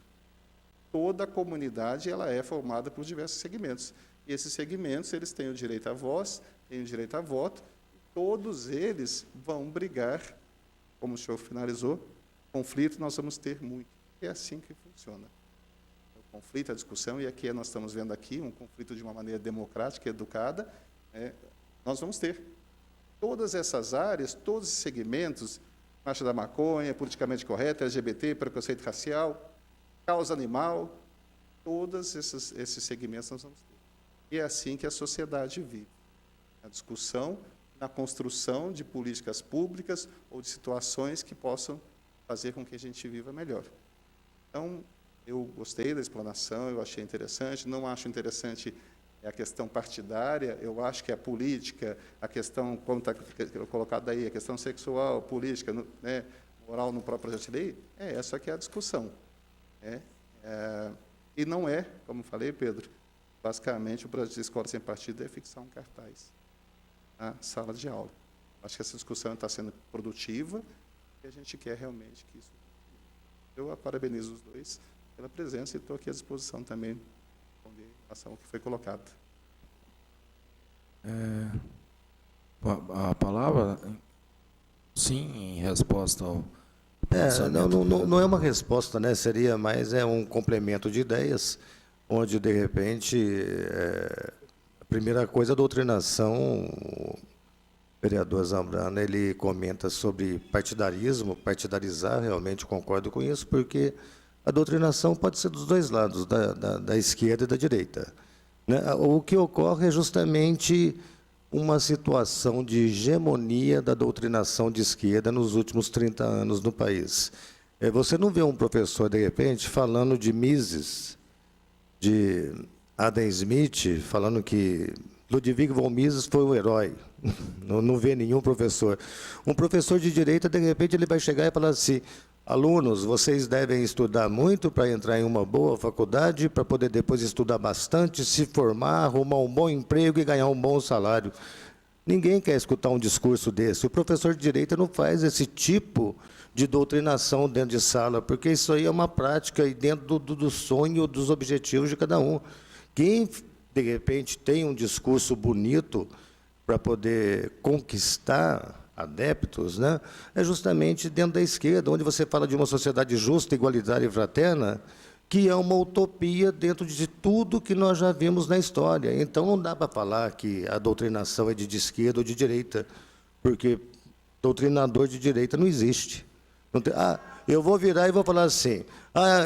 Toda a comunidade ela é formada por diversos segmentos. E esses segmentos eles têm o direito à voz, têm o direito a voto, todos eles vão brigar, como o senhor finalizou, conflito nós vamos ter muito. É assim que funciona. O conflito, a discussão, e aqui nós estamos vendo aqui um conflito de uma maneira democrática, educada, nós vamos ter. Todas essas áreas, todos esses segmentos, marcha da maconha, politicamente correta, LGBT, preconceito racial, causa animal, todos esses segmentos nós vamos ter. E é assim que a sociedade vive. A discussão, na construção de políticas públicas ou de situações que possam fazer com que a gente viva melhor. Então, eu gostei da explanação, eu achei interessante, não acho interessante a questão partidária, eu acho que a política, a questão, como está colocado aí, a questão sexual, política, né, moral no próprio projeto de lei, essa que é a discussão. E não é, como falei, Pedro, basicamente o projeto de escola sem partido é fixar um cartaz na sala de aula. Acho que essa discussão está sendo produtiva e a gente quer realmente que isso... Eu parabenizo os dois pela presença e estou aqui à disposição também em relação ao que foi colocado. A palavra, sim, em resposta ao... Não é uma resposta, né? Seria mais um complemento de ideias, onde, de repente, a primeira coisa, a doutrinação, o vereador Zambrana, ele comenta sobre partidarismo, partidarizar, realmente concordo com isso, porque a doutrinação pode ser dos dois lados, da esquerda e da direita, né? O que ocorre é justamente uma situação de hegemonia da doutrinação de esquerda nos últimos 30 anos no país. Você não vê um professor, de repente, falando de Mises, de Adam Smith, falando que Ludwig von Mises foi um herói. Não vê nenhum professor. Um professor de direita, de repente, ele vai chegar e falar assim: alunos, vocês devem estudar muito para entrar em uma boa faculdade, para poder depois estudar bastante, se formar, arrumar um bom emprego e ganhar um bom salário. Ninguém quer escutar um discurso desse. O professor de direita não faz esse tipo de doutrinação dentro de sala, porque isso aí é uma prática e dentro do sonho, dos objetivos de cada um. Quem, de repente, tem um discurso bonito para poder conquistar adeptos, né, é justamente dentro da esquerda, onde você fala de uma sociedade justa, igualitária e fraterna, que é uma utopia dentro de tudo que nós já vimos na história. Então, não dá para falar que a doutrinação é de esquerda ou de direita, porque doutrinador de direita não existe. Não tem, eu vou virar e vou falar assim: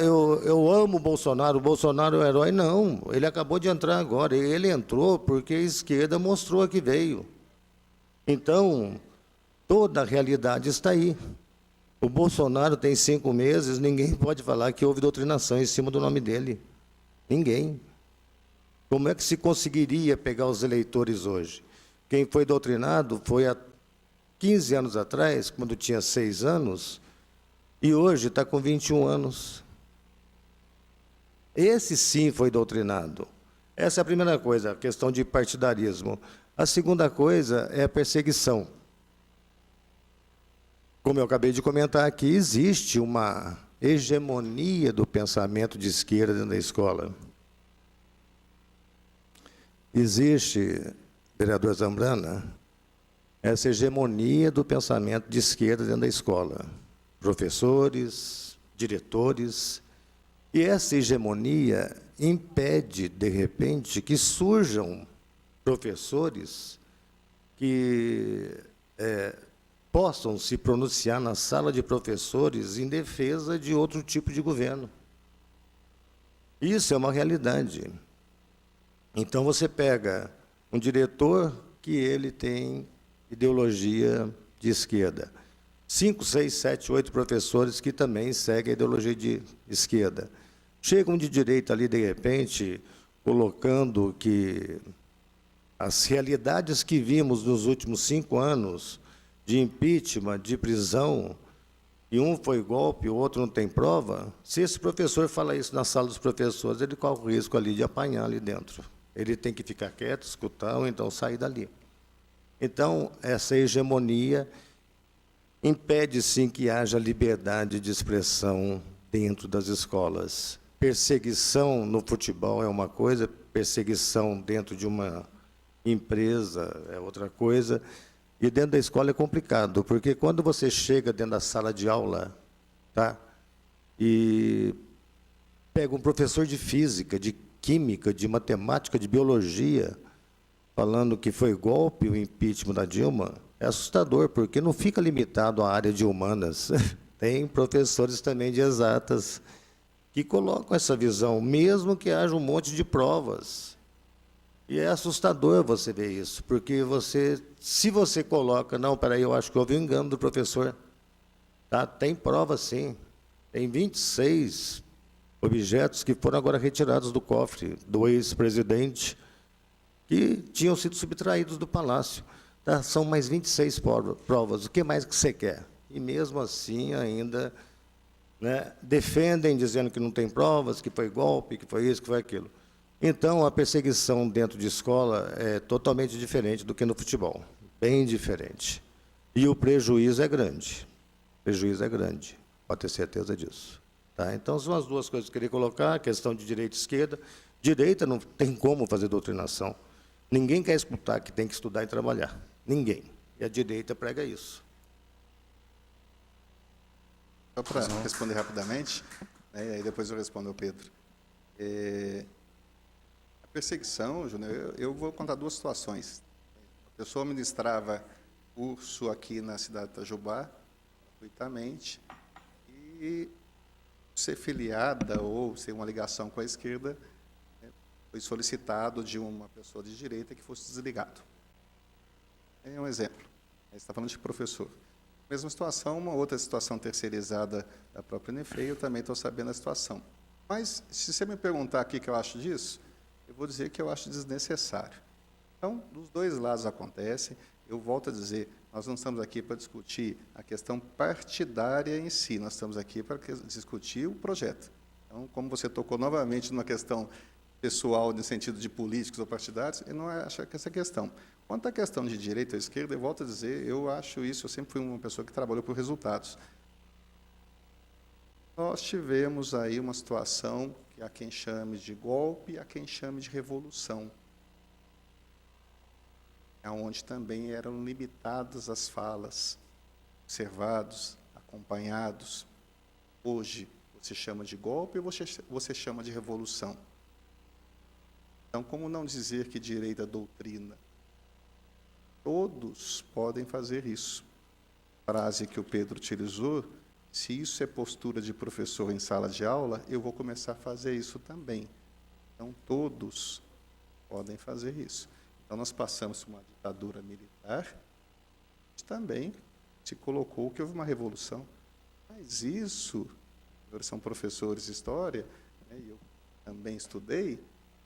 eu amo o Bolsonaro é um herói. Não, ele acabou de entrar agora. Ele entrou porque a esquerda mostrou que veio. Então, toda a realidade está aí. O Bolsonaro tem 5 meses, ninguém pode falar que houve doutrinação em cima do nome dele. Ninguém. Como é que se conseguiria pegar os eleitores hoje? Quem foi doutrinado foi há 15 anos atrás, quando tinha 6 anos, e hoje está com 21 anos. Esse sim foi doutrinado. Essa é a primeira coisa, a questão de partidarismo. A segunda coisa é a perseguição. Como eu acabei de comentar aqui, existe uma hegemonia do pensamento de esquerda dentro da escola. Existe, vereador Zambrana, essa hegemonia do pensamento de esquerda dentro da escola. Professores, diretores. E essa hegemonia impede, de repente, que surjam professores que possam se pronunciar na sala de professores em defesa de outro tipo de governo. Isso é uma realidade. Então, você pega um diretor que ele tem ideologia de esquerda. 5, 6, 7, 8 professores que também seguem a ideologia de esquerda. Chegam de direita ali, de repente, colocando que as realidades que vimos nos últimos 5 anos, de impeachment, de prisão, e um foi golpe, o outro não tem prova, se esse professor fala isso na sala dos professores, ele corre o risco ali de apanhar ali dentro. Ele tem que ficar quieto, escutar, ou então sair dali. Então, essa hegemonia impede, sim, que haja liberdade de expressão dentro das escolas. Perseguição no futebol é uma coisa, perseguição dentro de uma empresa é outra coisa, e dentro da escola é complicado, porque quando você chega dentro da sala de aula, tá, e pega um professor de física, de química, de matemática, de biologia, falando que foi golpe o impeachment da Dilma, é assustador, porque não fica limitado à área de humanas. Tem professores também de exatas que colocam essa visão, mesmo que haja um monte de provas. E é assustador você ver isso, porque se você coloca, não, peraí, eu acho que houve um engano do professor. Tá? Tem prova, sim. Tem 26 objetos que foram agora retirados do cofre do ex-presidente, que tinham sido subtraídos do palácio. Tá? São mais 26 provas. O que mais que você quer? E mesmo assim ainda, né, defendem, dizendo que não tem provas, que foi golpe, que foi isso, que foi aquilo. Então, a perseguição dentro de escola é totalmente diferente do que no futebol. Bem diferente. E o prejuízo é grande. O prejuízo é grande. Pode ter certeza disso. Tá? Então, são as duas coisas que eu queria colocar, a questão de direita e esquerda. Direita não tem como fazer doutrinação. Ninguém quer escutar que tem que estudar e trabalhar. Ninguém. E a direita prega isso. Só para responder rapidamente, né, e aí depois eu respondo ao Pedro. A perseguição, Júnior, eu vou contar 2 situações. A pessoa ministrava curso aqui na cidade de Itajubá, gratuitamente, e ser filiada ou ser uma ligação com a esquerda, né, foi solicitado de uma pessoa de direita que fosse desligado. É um exemplo. Você está falando de professor. Mesma situação, uma outra situação terceirizada da própria Unifei, eu também estou sabendo a situação. Mas, se você me perguntar o que eu acho disso, eu vou dizer que eu acho desnecessário. Então, dos dois lados acontece. Eu volto a dizer, nós não estamos aqui para discutir a questão partidária em si, nós estamos aqui para discutir o projeto. Então, como você tocou novamente numa questão pessoal, no sentido de políticos ou partidários, eu não acho que essa questão. Quanto à questão de direita ou esquerda, eu volto a dizer, eu acho isso, eu sempre fui uma pessoa que trabalhou por resultados. Nós tivemos aí uma situação que há quem chame de golpe e há quem chame de revolução, onde também eram limitadas as falas, observados, acompanhados. Hoje, você chama de golpe ou você chama de revolução? Então, como não dizer que direita é doutrina? Todos podem fazer isso. A frase que o Pedro utilizou, se isso é postura de professor em sala de aula, eu vou começar a fazer isso também. Então, todos podem fazer isso. Então, nós passamos por uma ditadura militar, também se colocou que houve uma revolução. Mas isso, eles são professores de história, né, e eu também estudei,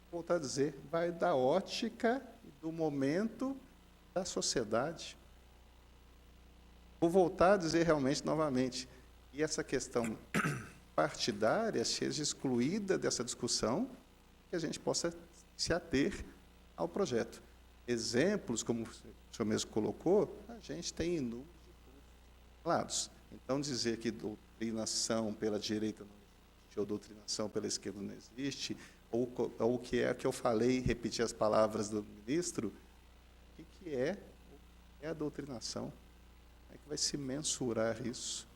vou voltar a dizer, vai da ótica e do momento da sociedade. Vou voltar a dizer realmente, novamente, e essa questão partidária seja excluída dessa discussão, que a gente possa se ater ao projeto. Exemplos, como o senhor mesmo colocou, a gente tem inúmeros lados. Então, dizer que doutrinação pela direita não existe, ou doutrinação pela esquerda não existe, ou o que é que eu falei, repetir as palavras do ministro, o que é a doutrinação? Como é que vai se mensurar isso?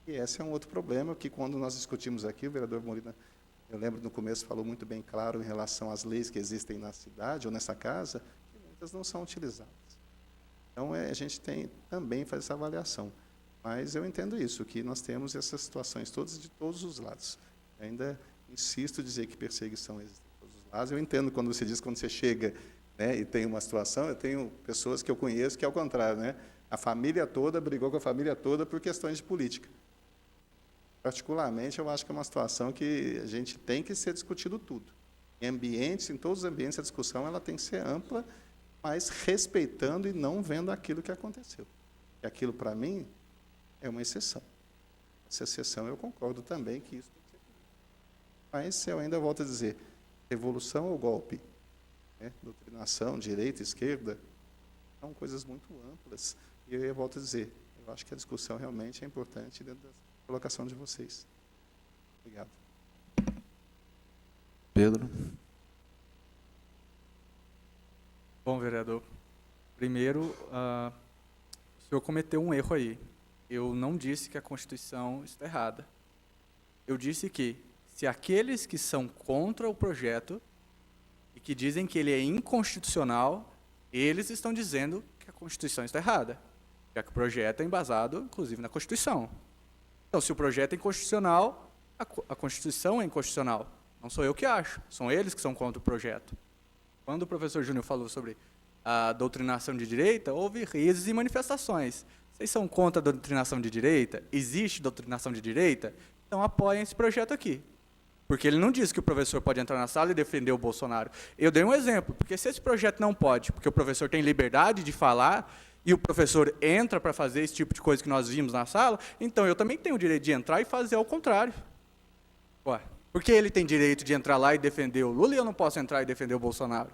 E esse é um outro problema, que quando nós discutimos aqui, o vereador Molina, eu lembro no começo, falou muito bem claro em relação às leis que existem na cidade ou nessa casa, que muitas não são utilizadas. Então, a gente tem também faz essa avaliação. Mas eu entendo isso, que nós temos essas situações todas de todos os lados. Eu ainda insisto em dizer que perseguição existe de todos os lados. Eu entendo quando você diz, quando você chega, né, e tem uma situação, eu tenho pessoas que eu conheço que é ao contrário, né? A família toda brigou com a família toda por questões de política. Particularmente, eu acho que é uma situação que a gente tem que ser discutido tudo. Em ambientes, em todos os ambientes, a discussão ela tem que ser ampla, mas respeitando e não vendo aquilo que aconteceu. E aquilo, para mim, é uma exceção. Essa exceção, eu concordo também que isso tem que ser. Mas eu ainda volto a dizer, revolução ou golpe? Né? Doutrinação, direita, esquerda, são coisas muito amplas. E eu volto a dizer, eu acho que a discussão realmente é importante dentro da colocação de vocês. Obrigado. Pedro. Bom, vereador, primeiro, o senhor cometeu um erro aí. Eu não disse que a Constituição está errada. Eu disse que, se aqueles que são contra o projeto e que dizem que ele é inconstitucional, eles estão dizendo que a Constituição está errada, já que o projeto é embasado, inclusive, na Constituição. Então, se o projeto é inconstitucional, a Constituição é inconstitucional. Não sou eu que acho, são eles que são contra o projeto. Quando o professor Júnior falou sobre a doutrinação de direita, houve risos e manifestações. Vocês são contra a doutrinação de direita? Existe doutrinação de direita? Então apoiem esse projeto aqui. Porque ele não diz que o professor pode entrar na sala e defender o Bolsonaro. Eu dei um exemplo, porque se esse projeto não pode, porque o professor tem liberdade de falar, e o professor entra para fazer esse tipo de coisa que nós vimos na sala, então eu também tenho o direito de entrar e fazer ao contrário. Ué, porque ele tem direito de entrar lá e defender o Lula e eu não posso entrar e defender o Bolsonaro?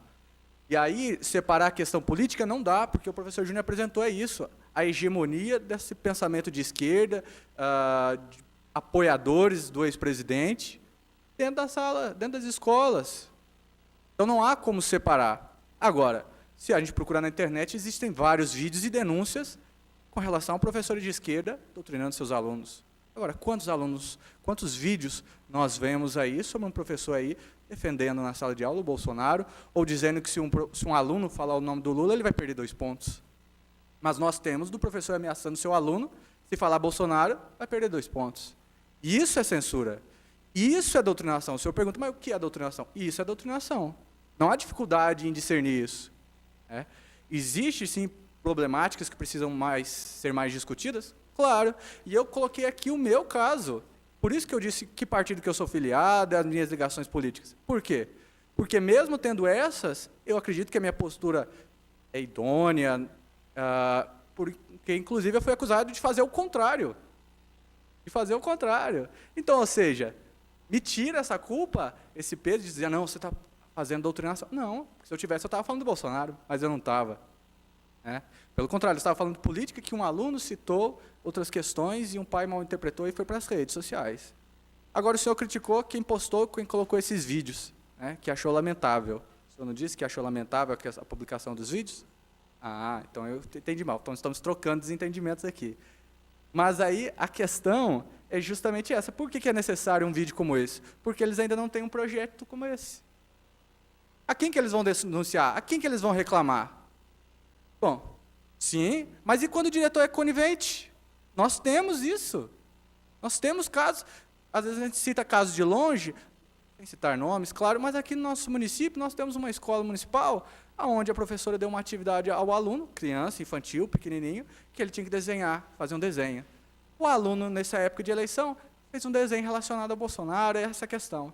E aí, separar a questão política não dá, porque o professor Júnior apresentou isso, a hegemonia desse pensamento de esquerda, de apoiadores do ex-presidente, dentro da sala, dentro das escolas. Então não há como separar. Agora, se a gente procurar na internet, existem vários vídeos e denúncias com relação a professores de esquerda doutrinando seus alunos. Agora, quantos vídeos nós vemos aí sobre um professor aí defendendo na sala de aula o Bolsonaro, ou dizendo que se um aluno falar o nome do Lula, ele vai perder 2 pontos. Mas nós temos do professor ameaçando seu aluno, se falar Bolsonaro, vai perder 2 pontos. Isso é censura. Isso é doutrinação. O senhor pergunta, mas o que é doutrinação? Isso é doutrinação. Não há dificuldade em discernir isso. Existem, sim, problemáticas que precisam ser mais discutidas? Claro. E eu coloquei aqui o meu caso. Por isso que eu disse que partido que eu sou filiado, as minhas ligações políticas. Por quê? Porque mesmo tendo essas, eu acredito que a minha postura é idônea, porque, inclusive, eu fui acusado de fazer o contrário. Então, ou seja, me tira essa culpa, esse peso de dizer, não, você está fazendo doutrinação. Não, se eu tivesse, eu estava falando do Bolsonaro, mas eu não estava. Né? Pelo contrário, eu estava falando de política que um aluno citou outras questões e um pai mal interpretou e foi para as redes sociais. Agora, o senhor criticou quem postou, quem colocou esses vídeos, né, que achou lamentável. O senhor não disse que achou lamentável a publicação dos vídeos? Ah, então eu entendi mal. Então, estamos trocando desentendimentos aqui. Mas aí a questão é justamente essa. Por que é necessário um vídeo como esse? Porque eles ainda não têm um projeto como esse. A quem que eles vão denunciar? A quem que eles vão reclamar? Bom, sim, mas e quando o diretor é conivente? Nós temos isso. Nós temos casos, às vezes a gente cita casos de longe, sem citar nomes, claro, mas aqui no nosso município nós temos uma escola municipal onde a professora deu uma atividade ao aluno, criança, infantil, pequenininho, que ele tinha que desenhar, fazer um desenho. O aluno, nessa época de eleição, fez um desenho relacionado ao Bolsonaro, essa questão.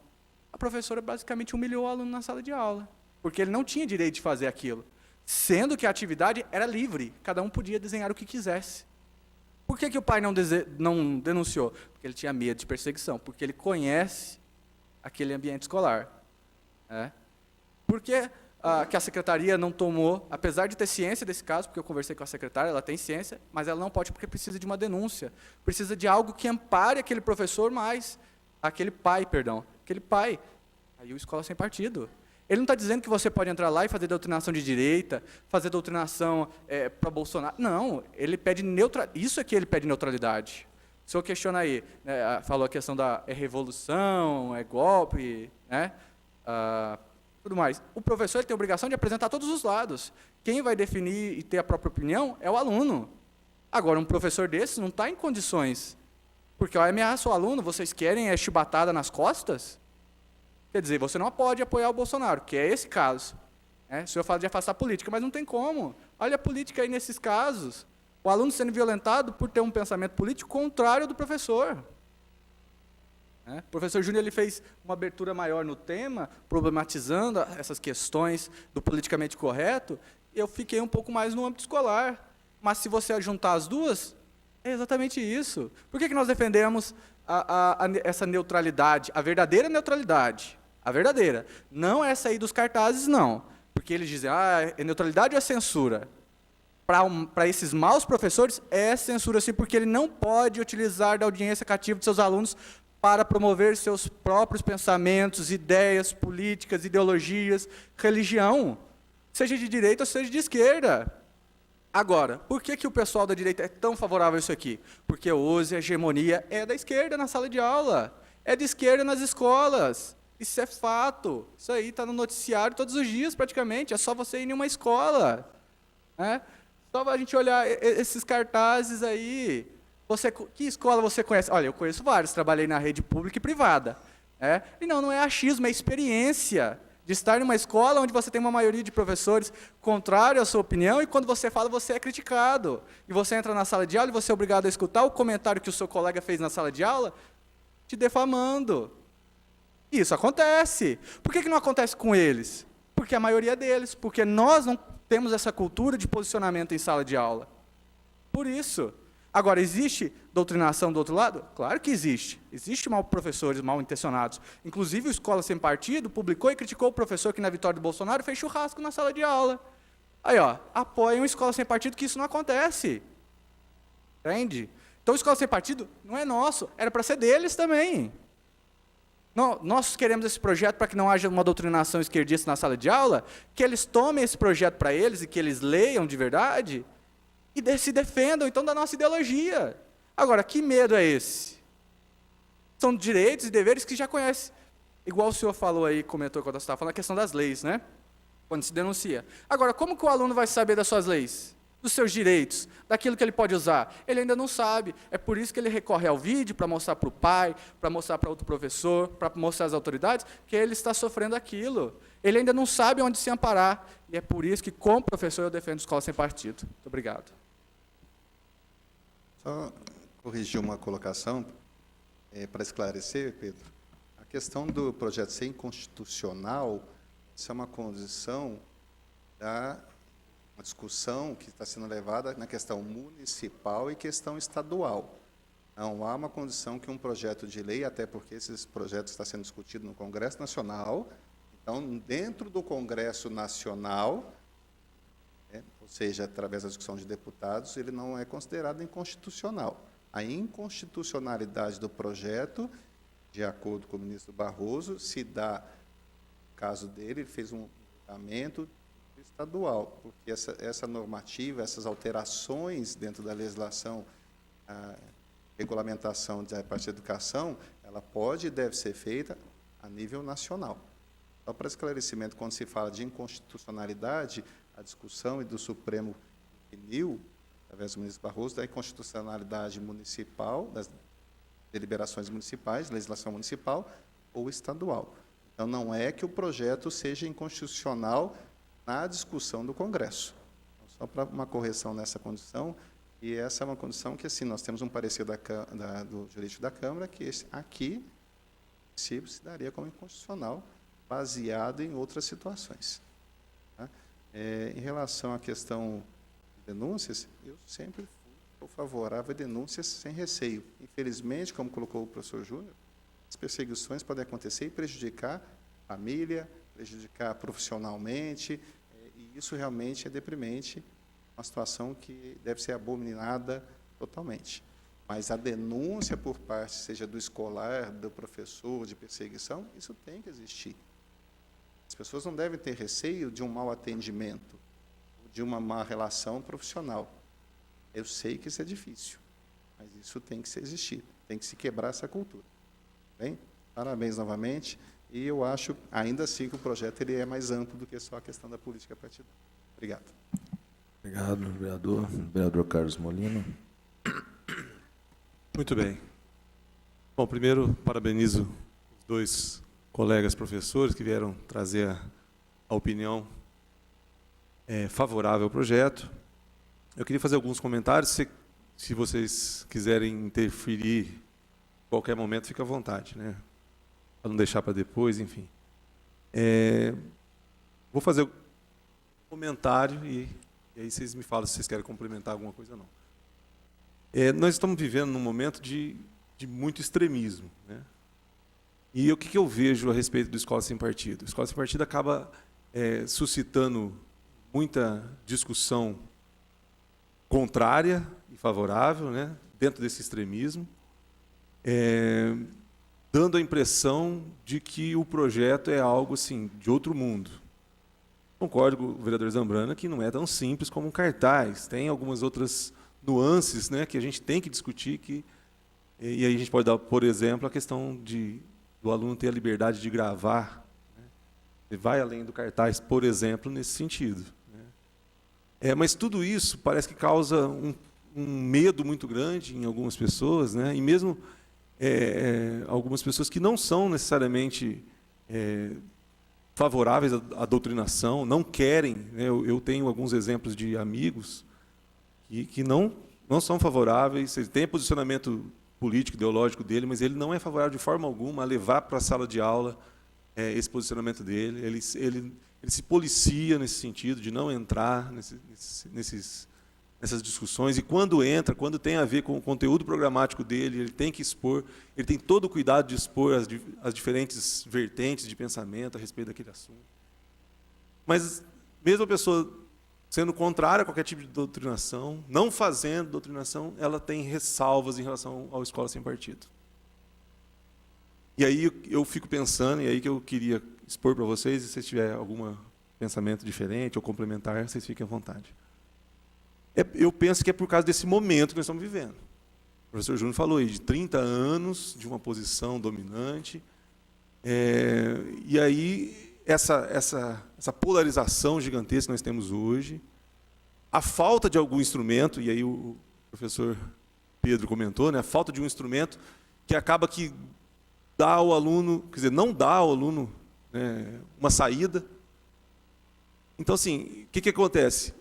A professora basicamente humilhou o aluno na sala de aula, porque ele não tinha direito de fazer aquilo, sendo que a atividade era livre, cada um podia desenhar o que quisesse. Por que o pai não denunciou? Porque ele tinha medo de perseguição, porque ele conhece aquele ambiente escolar. Por que a secretaria não tomou, apesar de ter ciência desse caso, porque eu conversei com a secretária, ela tem ciência, mas ela não pode porque precisa de uma denúncia, precisa de algo que ampare aquele professor mais, aquele pai, aí o Escola Sem Partido. Ele não está dizendo que você pode entrar lá e fazer doutrinação de direita, fazer doutrinação para Bolsonaro. Não, ele pede neutralidade. Isso é que ele pede neutralidade. O senhor questiona aí, né, falou a questão da revolução, golpe, né, tudo mais. O professor ele tem a obrigação de apresentar todos os lados. Quem vai definir e ter a própria opinião é o aluno. Agora, um professor desse não está em condições, porque ameaça o aluno, vocês querem chibatada nas costas? Quer dizer, você não pode apoiar o Bolsonaro, que é esse caso. O senhor fala de afastar a política, mas não tem como. Olha a política aí nesses casos. O aluno sendo violentado por ter um pensamento político contrário ao do professor. O professor Júnior ele fez uma abertura maior no tema, problematizando essas questões do politicamente correto, e eu fiquei um pouco mais no âmbito escolar. Mas se você juntar as duas, é exatamente isso. Por que nós defendemos essa neutralidade, a verdadeira neutralidade? A verdadeira. Não essa aí dos cartazes, não. Porque eles dizem, é neutralidade ou é censura? Para esses maus professores, é censura sim, porque ele não pode utilizar da audiência cativa de seus alunos para promover seus próprios pensamentos, ideias, políticas, ideologias, religião, seja de direita ou seja de esquerda. Agora, por que o pessoal da direita é tão favorável a isso aqui? Porque hoje a hegemonia é da esquerda na sala de aula, é de esquerda nas escolas. Isso é fato. Isso aí está no noticiário todos os dias, praticamente. É só você ir em uma escola. Só a gente olhar esses cartazes aí. Que escola você conhece? Olha, eu conheço vários, trabalhei na rede pública e privada. E não é achismo, é experiência de estar em uma escola onde você tem uma maioria de professores contrário à sua opinião e quando você fala, você é criticado. E você entra na sala de aula e você é obrigado a escutar o comentário que o seu colega fez na sala de aula, te defamando. Isso acontece. Por que não acontece com eles? Porque a maioria deles, porque nós não temos essa cultura de posicionamento em sala de aula. Por isso. Agora, existe doutrinação do outro lado? Claro que existe. Existe professores mal intencionados. Inclusive, o Escola Sem Partido publicou e criticou o professor que, na vitória do Bolsonaro, fez churrasco na sala de aula. Aí, apoiam a Escola Sem Partido, que isso não acontece. Entende? Então, a Escola Sem Partido não é nosso, era para ser deles também. Nós queremos esse projeto para que não haja uma doutrinação esquerdista na sala de aula, que eles tomem esse projeto para eles e que eles leiam de verdade, e se defendam, então, da nossa ideologia. Agora, que medo é esse? São direitos e deveres que já conhece. Igual o senhor falou aí, comentou quando você estava falando, a questão das leis, né? Quando se denuncia. Agora, como que o aluno vai saber das suas leis? Dos seus direitos? Daquilo que ele pode usar? Ele ainda não sabe. É por isso que ele recorre ao vídeo, para mostrar para o pai, para mostrar para outro professor, para mostrar às autoridades, que ele está sofrendo aquilo. Ele ainda não sabe onde se amparar. E é por isso que, como professor, eu defendo a Escola Sem Partido. Muito obrigado. Só corrigir uma colocação. Para esclarecer, Pedro, a questão do projeto ser inconstitucional, isso é uma condição da uma discussão que está sendo levada na questão municipal e questão estadual. Não há uma condição que um projeto de lei, até porque esses projetos estão sendo discutidos no Congresso Nacional, então, dentro do Congresso Nacional, ou seja, através da discussão de deputados, ele não é considerado inconstitucional. A inconstitucionalidade do projeto, de acordo com o ministro Barroso, se dá, no caso dele, ele fez um julgamento estadual, porque essa normativa, essas alterações dentro da legislação, a regulamentação da parte da educação, ela pode e deve ser feita a nível nacional. Só para esclarecimento, quando se fala de inconstitucionalidade, a discussão e do Supremo definiu, através do ministro Barroso, da inconstitucionalidade municipal, das deliberações municipais, legislação municipal ou estadual. Então, não é que o projeto seja inconstitucional na discussão do Congresso. Então, só para uma correção nessa condição, e essa é uma condição que, assim, nós temos um parecer do jurídico da Câmara, que aqui, se daria como inconstitucional, baseado em outras situações. Tá? Em relação à questão de denúncias, eu sempre fui favorável a denúncias sem receio. Infelizmente, como colocou o professor Júnior, as perseguições podem acontecer e prejudicar a família, prejudicar profissionalmente, e isso realmente é deprimente, uma situação que deve ser abominada totalmente. Mas a denúncia por parte, seja do escolar, do professor, de perseguição, isso tem que existir. As pessoas não devem ter receio de um mau atendimento, de uma má relação profissional. Eu sei que isso é difícil, mas isso tem que existir, tem que se quebrar essa cultura. Bem? Parabéns novamente, e eu acho, ainda assim, que o projeto ele é mais amplo do que só a questão da política partidária. Obrigado. Obrigado, vereador. Vereador Carlos Molino. Muito bem. Bom, primeiro, parabenizo os dois colegas professores que vieram trazer a opinião favorável ao projeto. Eu queria fazer alguns comentários. Se vocês quiserem interferir em qualquer momento, fica à vontade, né? Para não deixar para depois, enfim. Vou fazer um comentário e aí vocês me falam se vocês querem complementar alguma coisa ou não. Nós estamos vivendo num momento de muito extremismo, né? E o que eu vejo a respeito do Escola Sem Partido? A Escola Sem Partido acaba suscitando muita discussão contrária e favorável, né, dentro desse extremismo, dando a impressão de que o projeto é algo assim, de outro mundo. Concordo com o vereador Zambrana que não é tão simples como um cartaz, tem algumas outras nuances, né, que a gente tem que discutir, e aí a gente pode dar, por exemplo, a questão do aluno ter a liberdade de gravar, né? Ele vai além do cartaz, por exemplo, nesse sentido, né? Mas tudo isso parece que causa um medo muito grande em algumas pessoas, né? E mesmo algumas pessoas que não são necessariamente favoráveis à doutrinação, não querem, né? Eu tenho alguns exemplos de amigos que não são favoráveis, ele tem posicionamento político, ideológico dele, mas ele não é favorável de forma alguma a levar para a sala de aula esse posicionamento dele. Ele se policia nesse sentido de não entrar nessas discussões, e quando entra, quando tem a ver com o conteúdo programático dele, ele tem que expor, ele tem todo o cuidado de expor as diferentes vertentes de pensamento a respeito daquele assunto. Mas, mesmo a pessoa sendo contrária a qualquer tipo de doutrinação, não fazendo doutrinação, ela tem ressalvas em relação ao Escola Sem Partido. E aí eu fico pensando, e aí que eu queria expor para vocês, e se vocês tiverem algum pensamento diferente ou complementar, vocês fiquem à vontade. Eu penso que é por causa desse momento que nós estamos vivendo. O professor Júnior falou aí de 30 anos de uma posição dominante, e aí essa polarização gigantesca que nós temos hoje, a falta de algum instrumento, e aí o professor Pedro comentou, né, a falta de um instrumento que acaba que dá ao aluno, quer dizer, não dá ao aluno, né, uma saída. Então, assim, o que acontece?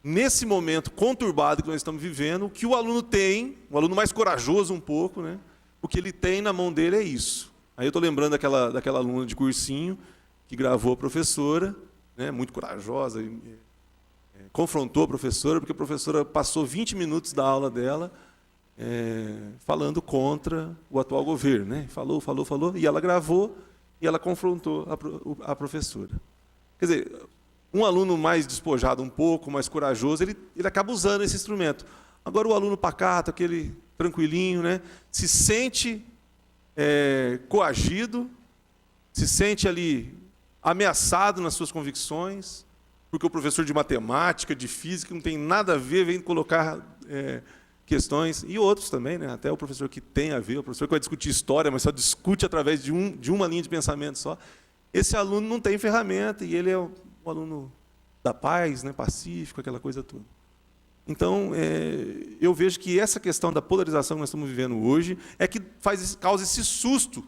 Nesse momento conturbado que nós estamos vivendo, o que o aluno tem, o aluno mais corajoso um pouco, né, o que ele tem na mão dele é isso. Aí eu estou lembrando daquela aluna de cursinho que gravou a professora, né, muito corajosa, confrontou a professora, porque a professora passou 20 minutos da aula dela falando contra o atual governo. Né? Falou, e ela gravou e ela confrontou a professora. Quer dizer, um aluno mais despojado um pouco, mais corajoso, ele acaba usando esse instrumento. Agora o aluno pacato, aquele tranquilinho, né, se sente coagido, se sente ali ameaçado nas suas convicções, porque o professor de matemática, de física, não tem nada a ver, vem colocar questões, e outros também, né, até o professor que tem a ver, o professor que vai discutir história, mas só discute através de uma linha de pensamento só. Esse aluno não tem ferramenta, e ele é um aluno da paz, né, pacífico, aquela coisa toda. Então, eu vejo que essa questão da polarização que nós estamos vivendo hoje é que causa esse susto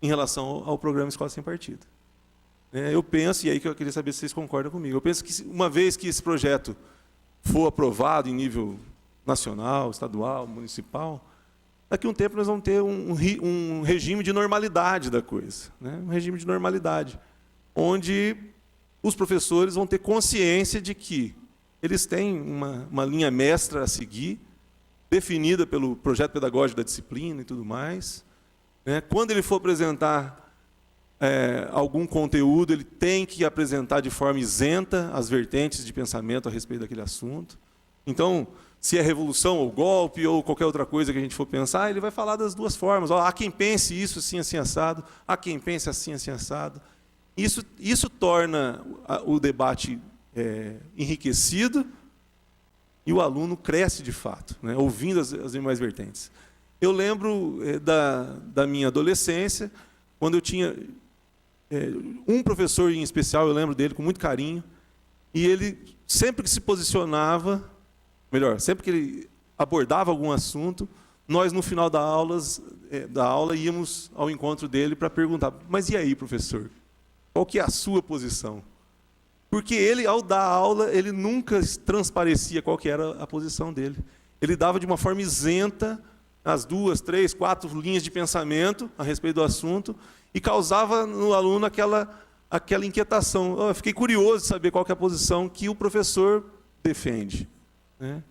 em relação ao programa Escola Sem Partido. Eu penso, e aí que eu queria saber se vocês concordam comigo, eu penso que uma vez que esse projeto for aprovado em nível nacional, estadual, municipal, daqui a um tempo nós vamos ter um regime de normalidade da coisa, né? Um regime de normalidade, onde os professores vão ter consciência de que eles têm uma linha mestra a seguir, definida pelo projeto pedagógico da disciplina e tudo mais. Né? Quando ele for apresentar algum conteúdo, ele tem que apresentar de forma isenta as vertentes de pensamento a respeito daquele assunto. Então, se é revolução ou golpe ou qualquer outra coisa que a gente for pensar, ele vai falar das duas formas. Há quem pense isso assim, assim, assado, há quem pense assim, assim, assado. Isso torna o debate enriquecido e o aluno cresce de fato, né, ouvindo as demais vertentes. Eu lembro da minha adolescência, quando eu tinha um professor em especial, eu lembro dele com muito carinho, e ele, sempre que se posicionava, sempre que ele abordava algum assunto, nós, no final da aula, íamos ao encontro dele para perguntar: mas e aí, professor? Qual que é a sua posição? Porque ele, ao dar aula, ele nunca transparecia qual que era a posição dele. Ele dava de uma forma isenta as 2, 3, 4 linhas de pensamento a respeito do assunto e causava no aluno aquela inquietação. Eu fiquei curioso de saber qual que é a posição que o professor defende. Né?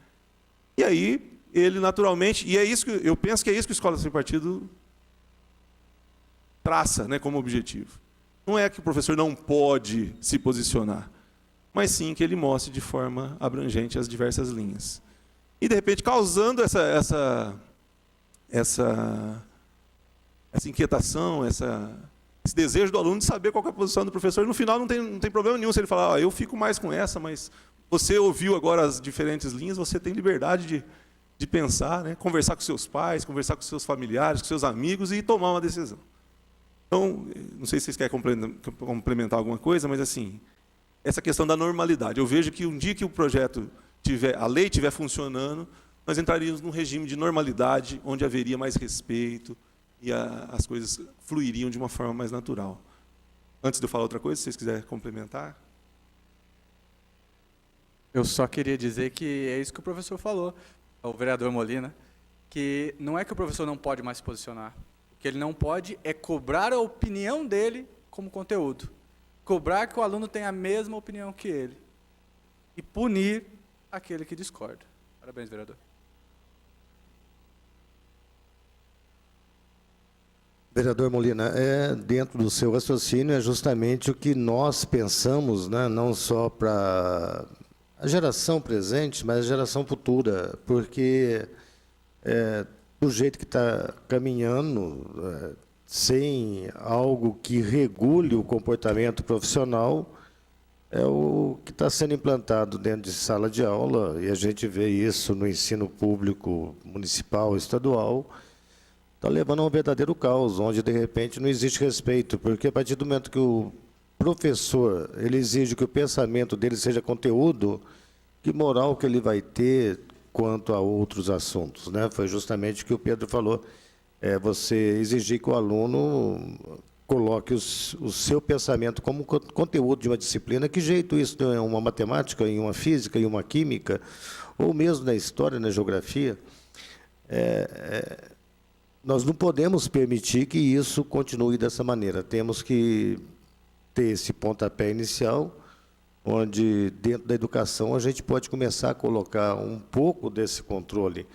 E aí, ele naturalmente... E eu penso que é isso que a Escola Sem Partido traça, né, como objetivo. Não é que o professor não pode se posicionar, mas sim que ele mostre de forma abrangente as diversas linhas. E, de repente, causando essa inquietação, esse desejo do aluno de saber qual é a posição do professor. E, no final, não tem problema nenhum se ele falar: eu fico mais com essa, mas você ouviu agora as diferentes linhas, você tem liberdade de pensar, né, conversar com seus pais, conversar com seus familiares, com seus amigos e tomar uma decisão. Então, não sei se vocês querem complementar alguma coisa, mas assim, essa questão da normalidade. Eu vejo que um dia que o projeto a lei estiver funcionando, nós entraríamos num regime de normalidade, onde haveria mais respeito e as coisas fluiriam de uma forma mais natural. Antes de eu falar outra coisa, se vocês quiserem complementar. Eu só queria dizer que é isso que o professor falou, o vereador Molina, que não é que o professor não pode mais se posicionar. O que ele não pode é cobrar a opinião dele como conteúdo. Cobrar que o aluno tenha a mesma opinião que ele. E punir aquele que discorda. Parabéns, vereador. Vereador Molina, dentro do seu raciocínio, é justamente o que nós pensamos, né, não só para a geração presente, mas a geração futura, porque do jeito que está caminhando, sem algo que regule o comportamento profissional, é o que está sendo implantado dentro de sala de aula, e a gente vê isso no ensino público municipal, estadual, está levando a um verdadeiro caos, onde, de repente, não existe respeito, porque a partir do momento que o professor ele exige que o pensamento dele seja conteúdo, que moral que ele vai ter quanto a outros assuntos, né? Foi justamente o que o Pedro falou, você exigir que o aluno coloque o seu pensamento como conteúdo de uma disciplina. Que jeito isso em uma matemática, em uma física, em uma química, ou mesmo na história, na geografia? nós não podemos permitir que isso continue dessa maneira. Temos que ter esse pontapé inicial, onde, dentro da educação, a gente pode começar a colocar um pouco desse controle.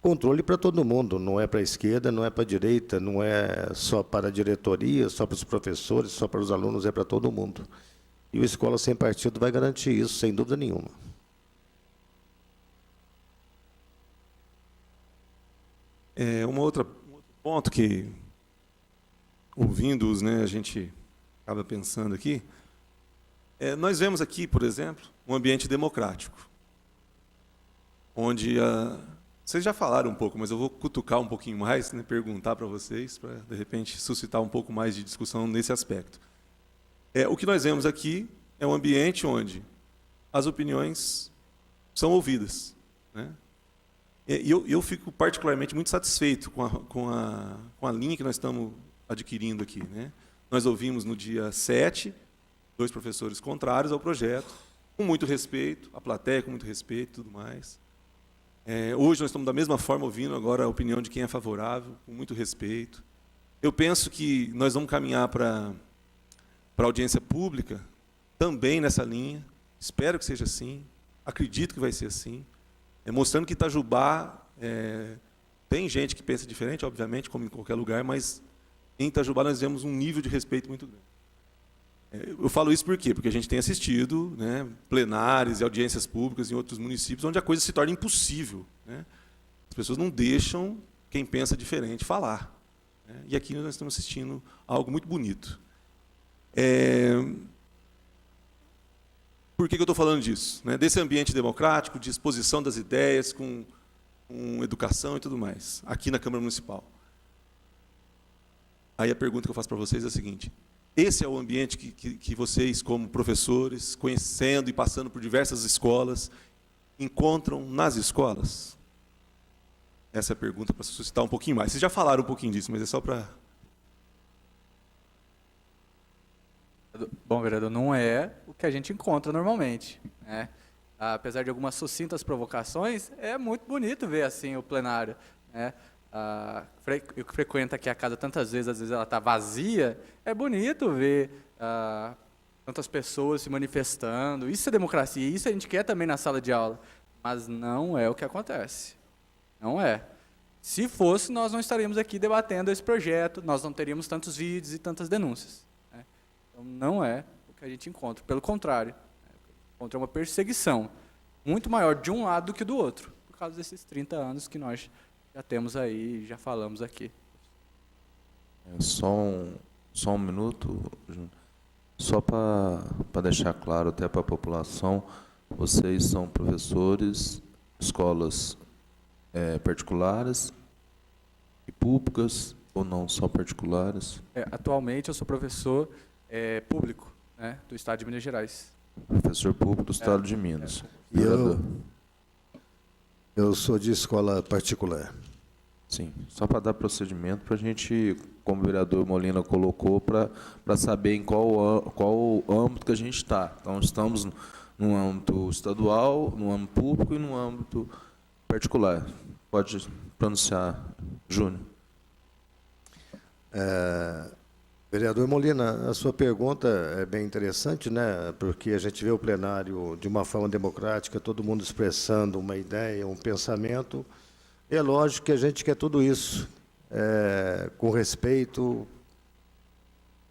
Controle para todo mundo, não é para a esquerda, não é para a direita, não é só para a diretoria, só para os professores, só para os alunos, é para todo mundo. E o Escola Sem Partido vai garantir isso, sem dúvida nenhuma. Um outro ponto que, ouvindo-os, né, a gente acaba pensando aqui, nós vemos aqui, por exemplo, um ambiente democrático, onde vocês já falaram um pouco, mas eu vou cutucar um pouquinho mais, né, perguntar para vocês, para, de repente, suscitar um pouco mais de discussão nesse aspecto. O que nós vemos aqui é um ambiente onde as opiniões são ouvidas, né? E eu fico particularmente muito satisfeito com a linha que nós estamos adquirindo aqui, né? Nós ouvimos no dia 7, 2 professores contrários ao projeto, com muito respeito, a plateia com muito respeito e tudo mais. Hoje nós estamos da mesma forma ouvindo agora a opinião de quem é favorável, com muito respeito. Eu penso que nós vamos caminhar para a audiência pública também nessa linha, espero que seja assim, acredito que vai ser assim, mostrando que Itajubá, tem gente que pensa diferente, obviamente, como em qualquer lugar, mas em Itajubá nós vemos um nível de respeito muito grande. Eu falo isso por quê? Porque a gente tem assistido, né, plenárias e audiências públicas em outros municípios onde a coisa se torna impossível, né? As pessoas não deixam quem pensa diferente falar, né? E aqui nós estamos assistindo algo muito bonito. Por que eu estou falando disso? Né? Desse ambiente democrático, de exposição das ideias, com educação e tudo mais, aqui na Câmara Municipal. Aí a pergunta que eu faço para vocês é a seguinte: esse é o ambiente que vocês, como professores, conhecendo e passando por diversas escolas, encontram nas escolas? Essa é a pergunta para suscitar um pouquinho mais. Vocês já falaram um pouquinho disso, mas é só para... Bom, vereador, não é o que a gente encontra normalmente, né? Apesar de algumas sucintas provocações, é muito bonito ver assim o plenário, né? Eu que frequento aqui a casa tantas vezes, às vezes ela está vazia, é bonito ver tantas pessoas se manifestando. Isso é democracia, isso a gente quer também na sala de aula, mas não é o que acontece. Não é. Se fosse, nós não estaríamos aqui debatendo esse projeto, nós não teríamos tantos vídeos e tantas denúncias. Então, não é o que a gente encontra. Pelo contrário, encontra uma perseguição muito maior de um lado do que do outro, por causa desses 30 anos que nós já temos aí, já falamos aqui. Só um minuto, Júnior. Só para deixar claro até para a população, vocês são professores, escolas particulares e públicas, ou não, só particulares? Atualmente eu sou professor público, né, do Estado de Minas Gerais. Professor público do Estado de Minas. E eu sou de escola particular. Sim, só para dar procedimento para a gente, como o vereador Molina colocou, para saber em qual âmbito que a gente está. Então, estamos no âmbito estadual, no âmbito público e no âmbito particular. Pode pronunciar, Júnior. Vereador Molina, a sua pergunta é bem interessante, né? Porque a gente vê o plenário de uma forma democrática, todo mundo expressando uma ideia, um pensamento. É lógico que a gente quer tudo isso, com respeito,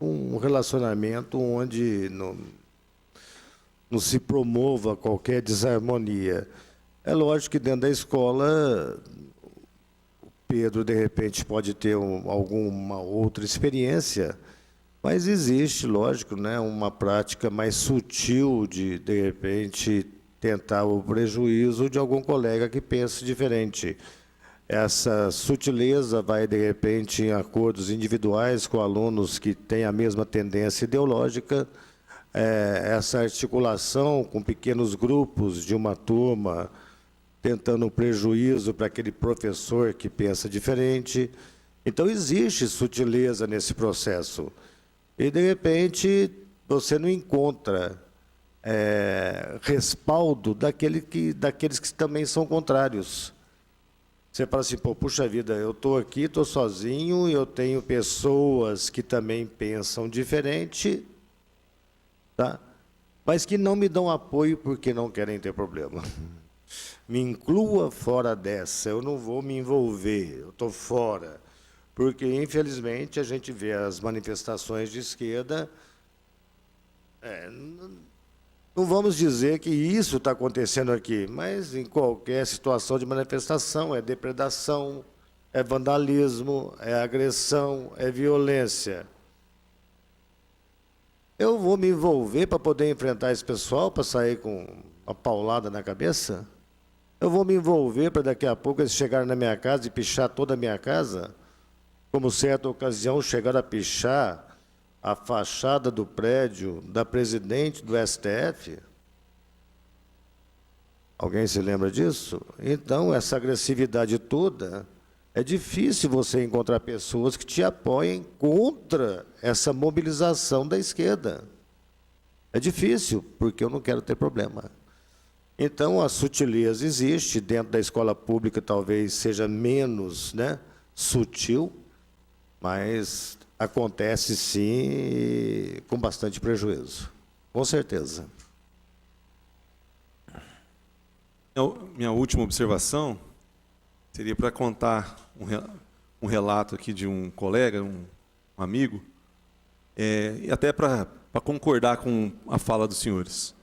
um relacionamento onde não se promova qualquer desarmonia. É lógico que dentro da escola, o Pedro, de repente, pode ter alguma outra experiência, mas existe, lógico, né, uma prática mais sutil de repente, tentar o prejuízo de algum colega que pense diferente. Essa sutileza vai, de repente, em acordos individuais com alunos que têm a mesma tendência ideológica, essa articulação com pequenos grupos de uma turma, tentando um prejuízo para aquele professor que pensa diferente. Então, existe sutileza nesse processo. E, de repente, você não encontra respaldo daqueles que também são contrários. Você fala assim, pô, puxa vida, eu estou aqui, estou sozinho, eu tenho pessoas que também pensam diferente, tá? Mas que não me dão apoio porque não querem ter problema. Me inclua fora dessa, eu não vou me envolver, eu estou fora. Porque, infelizmente, a gente vê as manifestações de esquerda. Não vamos dizer que isso está acontecendo aqui, mas em qualquer situação de manifestação é depredação, é vandalismo, é agressão, é violência. Eu vou me envolver para poder enfrentar esse pessoal, para sair com uma paulada na cabeça? Eu vou me envolver para daqui a pouco eles chegarem na minha casa e pichar toda a minha casa? Como certa ocasião chegaram a pichar a fachada do prédio da presidente do STF? Alguém se lembra disso? Então, essa agressividade toda, é difícil você encontrar pessoas que te apoiem contra essa mobilização da esquerda. É difícil, porque eu não quero ter problema. Então, a sutileza existe, dentro da escola pública talvez seja menos, né, sutil, mas acontece sim com bastante prejuízo, com certeza. Minha última observação seria para contar um relato aqui de um colega, um amigo, e até para concordar com a fala dos senhores.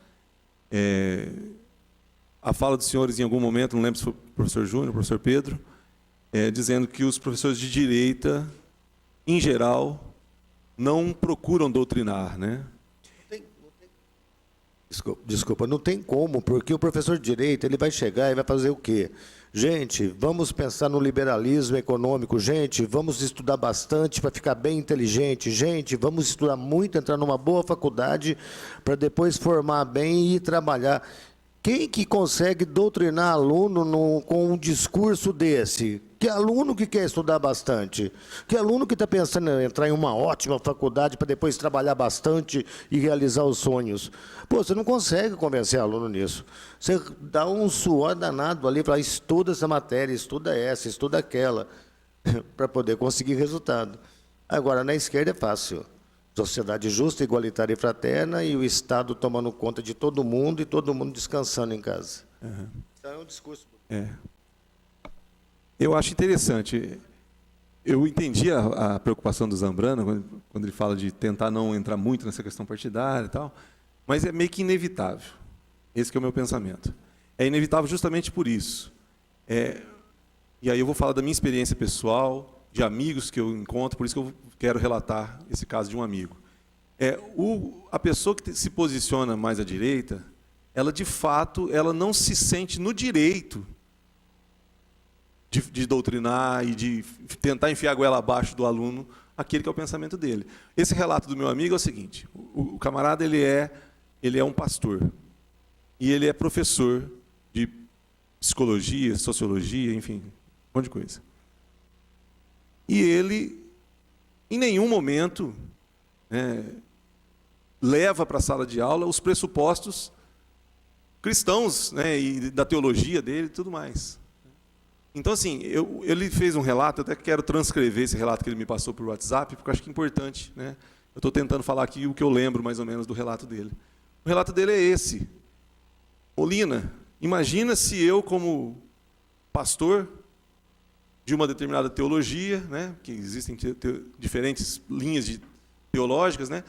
A fala dos senhores, em algum momento, não lembro se foi o professor Júnior, o professor Pedro, dizendo que os professores de direita, em geral, não procuram doutrinar, né? Desculpa, não tem como, porque o professor de direito ele vai chegar e vai fazer o quê? Gente, vamos pensar no liberalismo econômico. Gente, vamos estudar bastante para ficar bem inteligente. Gente, vamos estudar muito, entrar numa boa faculdade para depois formar bem e ir trabalhar. Quem que consegue doutrinar aluno com um discurso desse? Que aluno que quer estudar bastante? Que aluno que está pensando em entrar em uma ótima faculdade para depois trabalhar bastante e realizar os sonhos? Pô, você não consegue convencer aluno nisso. Você dá um suor danado ali para estuda essa matéria, estuda essa, estuda aquela, para poder conseguir resultado. Agora, na esquerda é fácil. Sociedade justa, igualitária e fraterna, e o Estado tomando conta de todo mundo e todo mundo descansando em casa. Uhum. Então é um discurso. Eu acho interessante. Eu entendi a preocupação do Zambrano, quando ele fala de tentar não entrar muito nessa questão partidária e tal, mas é meio que inevitável. Esse que é o meu pensamento. É inevitável justamente por isso. E aí eu vou falar da minha experiência pessoal, de amigos que eu encontro, por isso que eu quero relatar esse caso de um amigo. A pessoa que se posiciona mais à direita, ela de fato, ela não se sente no direito de doutrinar e de tentar enfiar a goela abaixo do aluno, aquele que é o pensamento dele. Esse relato do meu amigo é o seguinte: o camarada ele é um pastor e ele é professor de psicologia, sociologia, enfim, um monte de coisa. E ele, em nenhum momento, leva para a sala de aula os pressupostos cristãos, né, e da teologia dele e tudo mais. Então, assim, ele fez um relato, eu até quero transcrever esse relato que ele me passou por WhatsApp, porque eu acho que é importante, né? Eu estou tentando falar aqui o que eu lembro, mais ou menos, do relato dele. O relato dele é esse. Molina, imagina se eu, como pastor de uma determinada teologia, né, que existem diferentes linhas teológicas, né,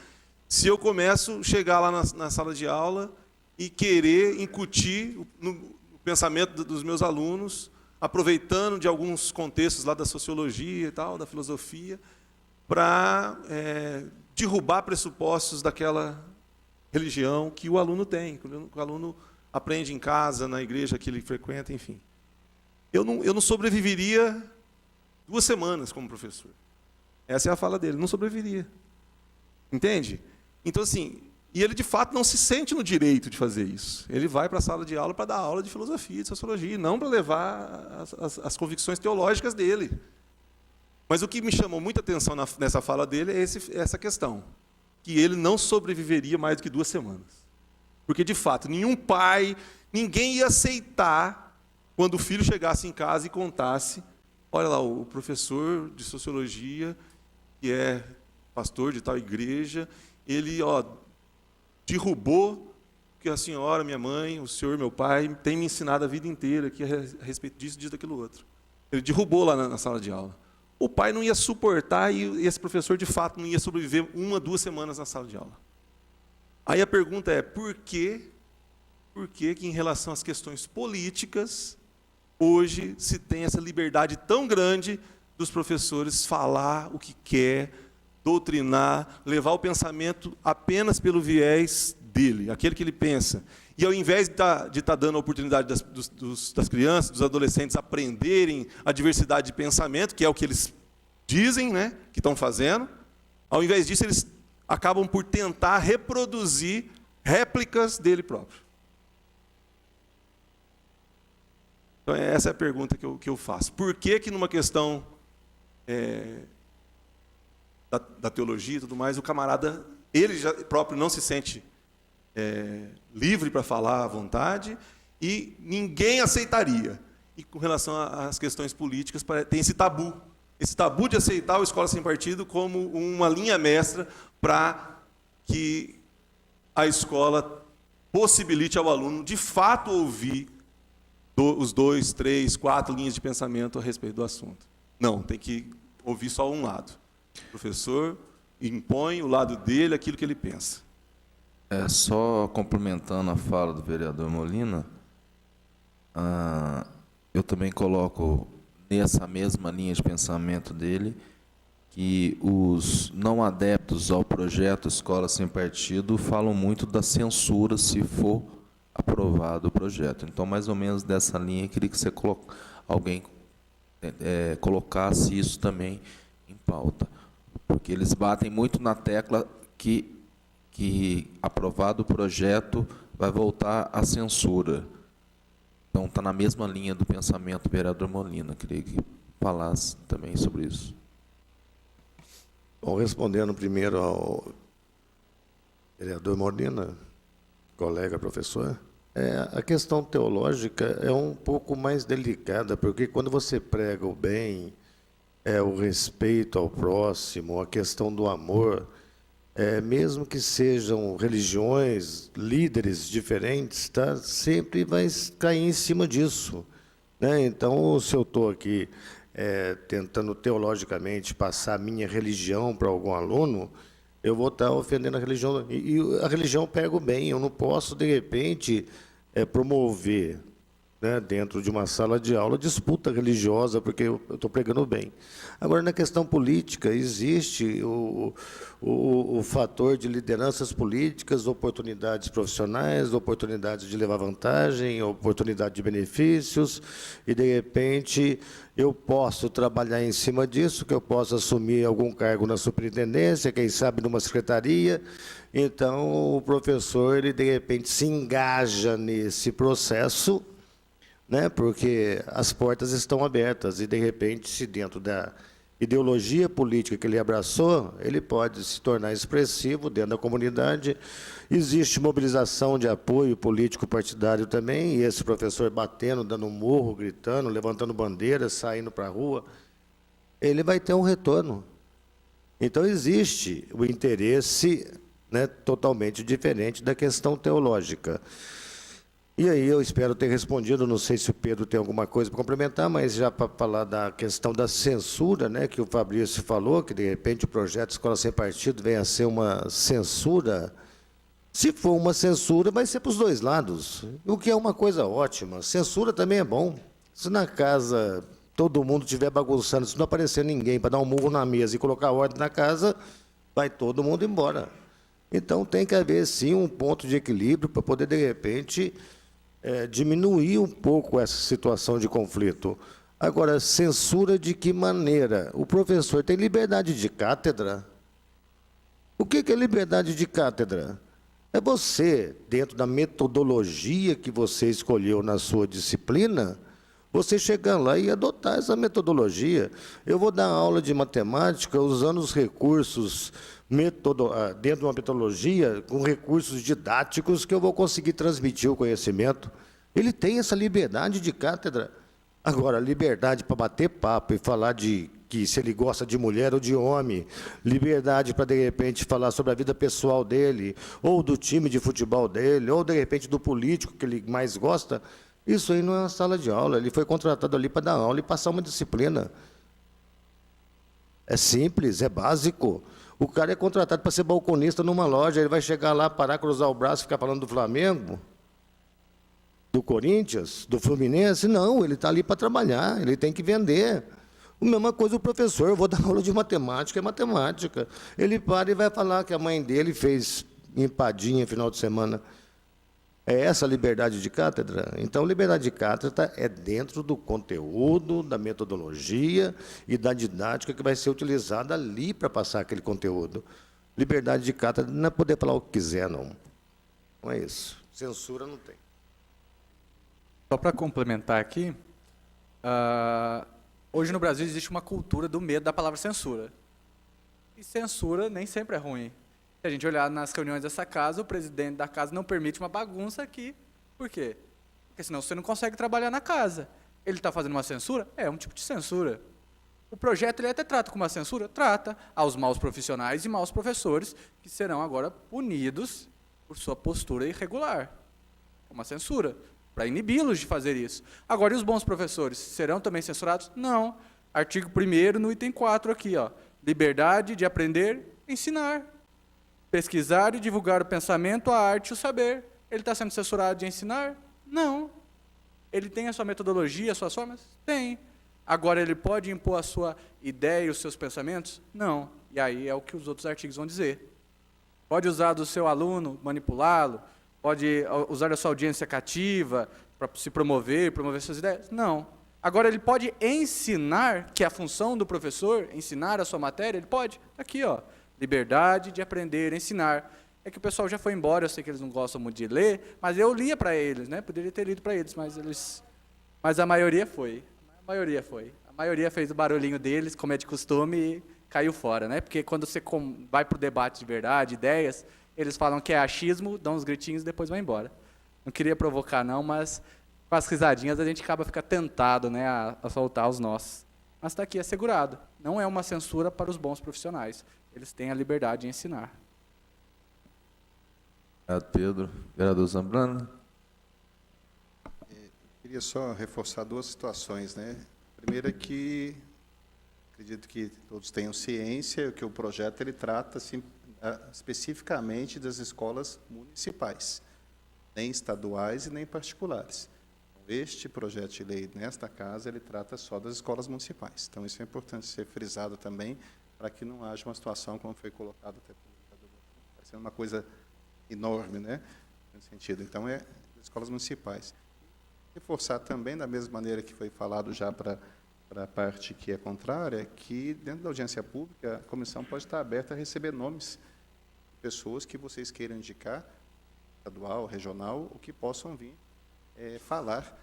se eu começo a chegar lá na sala de aula e querer incutir no pensamento dos meus alunos, aproveitando de alguns contextos lá da sociologia e tal, da filosofia, para derrubar pressupostos daquela religião que o aluno tem, que o aluno aprende em casa, na igreja que ele frequenta, enfim. Eu não sobreviveria 2 semanas como professor. Essa é a fala dele, não sobreviveria. Entende? Então, assim, e ele de fato não se sente no direito de fazer isso. Ele vai para a sala de aula para dar aula de filosofia, de sociologia, e não para levar as convicções teológicas dele. Mas o que me chamou muita atenção nessa fala dele é essa questão, que ele não sobreviveria mais do que 2 semanas. Porque, de fato, nenhum pai, ninguém ia aceitar quando o filho chegasse em casa e contasse, olha lá, o professor de sociologia, que é pastor de tal igreja, ele derrubou que a senhora, minha mãe, o senhor, meu pai, tem me ensinado a vida inteira aqui a respeito disso, disso, daquilo outro. Ele derrubou lá na sala de aula. O pai não ia suportar e esse professor, de fato, não ia sobreviver 1, 2 semanas na sala de aula. Aí a pergunta é, por que em relação às questões políticas, hoje se tem essa liberdade tão grande dos professores falar o que quer, doutrinar, levar o pensamento apenas pelo viés dele, aquele que ele pensa. E ao invés de estar dando a oportunidade das crianças, dos adolescentes aprenderem a diversidade de pensamento, que é o que eles dizem, né, que estão fazendo, ao invés disso eles acabam por tentar reproduzir réplicas dele próprio. Então essa é a pergunta que eu faço. Por que numa questão da teologia e tudo mais, o camarada, ele já próprio não se sente livre para falar à vontade e ninguém aceitaria. E com relação às questões políticas, tem esse tabu de aceitar a escola sem partido como uma linha mestra para que a escola possibilite ao aluno, de fato, ouvir os 2, 3, 4 linhas de pensamento a respeito do assunto. Não, tem que ouvir só um lado. O professor impõe o lado dele, aquilo que ele pensa. Só complementando a fala do vereador Molina, eu também coloco nessa mesma linha de pensamento dele que os não adeptos ao projeto Escola Sem Partido falam muito da censura se for aprovado o projeto. Então, mais ou menos dessa linha, eu queria que alguém colocasse isso também em pauta, porque eles batem muito na tecla que aprovado o projeto vai voltar à censura. Então, está na mesma linha do pensamento do vereador Molina. Queria que falasse também sobre isso. Bom, respondendo primeiro ao vereador Molina, colega professor, a questão teológica é um pouco mais delicada, porque quando você prega o bem, o respeito ao próximo, a questão do amor, mesmo que sejam religiões, líderes diferentes, tá, sempre vai cair em cima disso, né? Então, se eu estou aqui tentando teologicamente passar a minha religião para algum aluno, eu vou estar ofendendo a religião. E a religião pega o bem. Eu não posso, de repente, promover, né, dentro de uma sala de aula, disputa religiosa, porque eu estou pregando bem. Agora, na questão política, existe o fator de lideranças políticas, oportunidades profissionais, oportunidades de levar vantagem, oportunidade de benefícios, e, de repente, eu posso trabalhar em cima disso, que eu posso assumir algum cargo na superintendência, quem sabe numa secretaria. Então, o professor, ele, de repente, se engaja nesse processo, né, porque as portas estão abertas e, de repente, se dentro da ideologia política que ele abraçou, ele pode se tornar expressivo dentro da comunidade. Existe mobilização de apoio político partidário também, e esse professor batendo, dando murro, gritando, levantando bandeiras, saindo para a rua, ele vai ter um retorno. Então, existe o interesse, né, totalmente diferente da questão teológica. E aí eu espero ter respondido, não sei se o Pedro tem alguma coisa para complementar, mas já para falar da questão da censura, né, que o Fabrício falou, que de repente o projeto Escola Sem Partido venha a ser uma censura. Se for uma censura, vai ser para os dois lados, o que é uma coisa ótima. Censura também é bom. Se na casa todo mundo estiver bagunçando, se não aparecer ninguém para dar um murro na mesa e colocar ordem na casa, vai todo mundo embora. Então tem que haver, sim, um ponto de equilíbrio para poder, de repente, diminuir um pouco essa situação de conflito. Agora, censura de que maneira? O professor tem liberdade de cátedra? O que é liberdade de cátedra? É você, dentro da metodologia que você escolheu na sua disciplina, você chegar lá e adotar essa metodologia. Eu vou dar aula de matemática usando os recursos dentro de uma metodologia, com recursos didáticos, que eu vou conseguir transmitir o conhecimento. Ele tem essa liberdade de cátedra. Agora, liberdade para bater papo e falar de que se ele gosta de mulher ou de homem, liberdade para, de repente, falar sobre a vida pessoal dele, ou do time de futebol dele, ou, de repente, do político que ele mais gosta, isso aí não é uma sala de aula. Ele foi contratado ali para dar aula e passar uma disciplina. É simples, é básico. O cara é contratado para ser balconista numa loja, ele vai chegar lá, parar, cruzar o braço e ficar falando do Flamengo, do Corinthians, do Fluminense? Não, ele está ali para trabalhar, ele tem que vender. A mesma coisa o professor, eu vou dar aula de matemática, é matemática. Ele para e vai falar que a mãe dele fez empadinha no final de semana. É essa a liberdade de cátedra? Então, liberdade de cátedra é dentro do conteúdo, da metodologia e da didática que vai ser utilizada ali para passar aquele conteúdo. Liberdade de cátedra não é poder falar o que quiser, não. Não é isso. Censura não tem. Só para complementar aqui, hoje no Brasil existe uma cultura do medo da palavra censura. E censura nem sempre é ruim. Se a gente olhar nas reuniões dessa casa, o presidente da casa não permite uma bagunça aqui. Por quê? Porque senão você não consegue trabalhar na casa. Ele está fazendo uma censura? É um tipo de censura. O projeto ele até trata como uma censura? Trata aos maus profissionais e maus professores, que serão agora punidos por sua postura irregular. Uma censura, para inibi-los de fazer isso. Agora, e os bons professores? Serão também censurados? Não. Artigo 1º, no item 4 aqui, ó. Liberdade de aprender, ensinar. Pesquisar e divulgar o pensamento, a arte e o saber. Ele está sendo censurado de ensinar? Não. Ele tem a sua metodologia, as suas formas? Tem. Agora, ele pode impor a sua ideia e os seus pensamentos? Não. E aí é o que os outros artigos vão dizer. Pode usar do seu aluno, manipulá-lo? Pode usar da sua audiência cativa para se promover suas ideias? Não. Agora, ele pode ensinar, que é a função do professor, ensinar a sua matéria? Ele pode? Aqui, ó. Liberdade de aprender, ensinar. É que o pessoal já foi embora, eu sei que eles não gostam muito de ler, mas eu lia para eles, né? Poderia ter lido para eles, mas a maioria foi. A maioria fez o barulhinho deles, como é de costume, e caiu fora, né? Porque quando você vai para o debate de verdade, ideias, eles falam que é achismo, dão uns gritinhos e depois vão embora. Não queria provocar, não, mas com as risadinhas a gente fica tentado, né, a soltar os nossos. Mas está aqui assegurado. Não é uma censura para os bons profissionais. Eles têm a liberdade de ensinar. Obrigado, Pedro. Vereador Zambrano. Queria só reforçar duas situações, né? Primeiro é que acredito que todos tenham ciência que o projeto ele trata assim, especificamente das escolas municipais, nem estaduais e nem particulares. Este projeto de lei, nesta casa, ele trata só das escolas municipais. Então, isso é importante ser frisado também, para que não haja uma situação, como foi colocado até pelo vereador, vai ser uma coisa enorme, né? Nesse sentido. Então, é das escolas municipais. Reforçar também, da mesma maneira que foi falado já para a parte que é contrária, que dentro da audiência pública, a comissão pode estar aberta a receber nomes de pessoas que vocês queiram indicar, estadual, regional, o que possam vir falar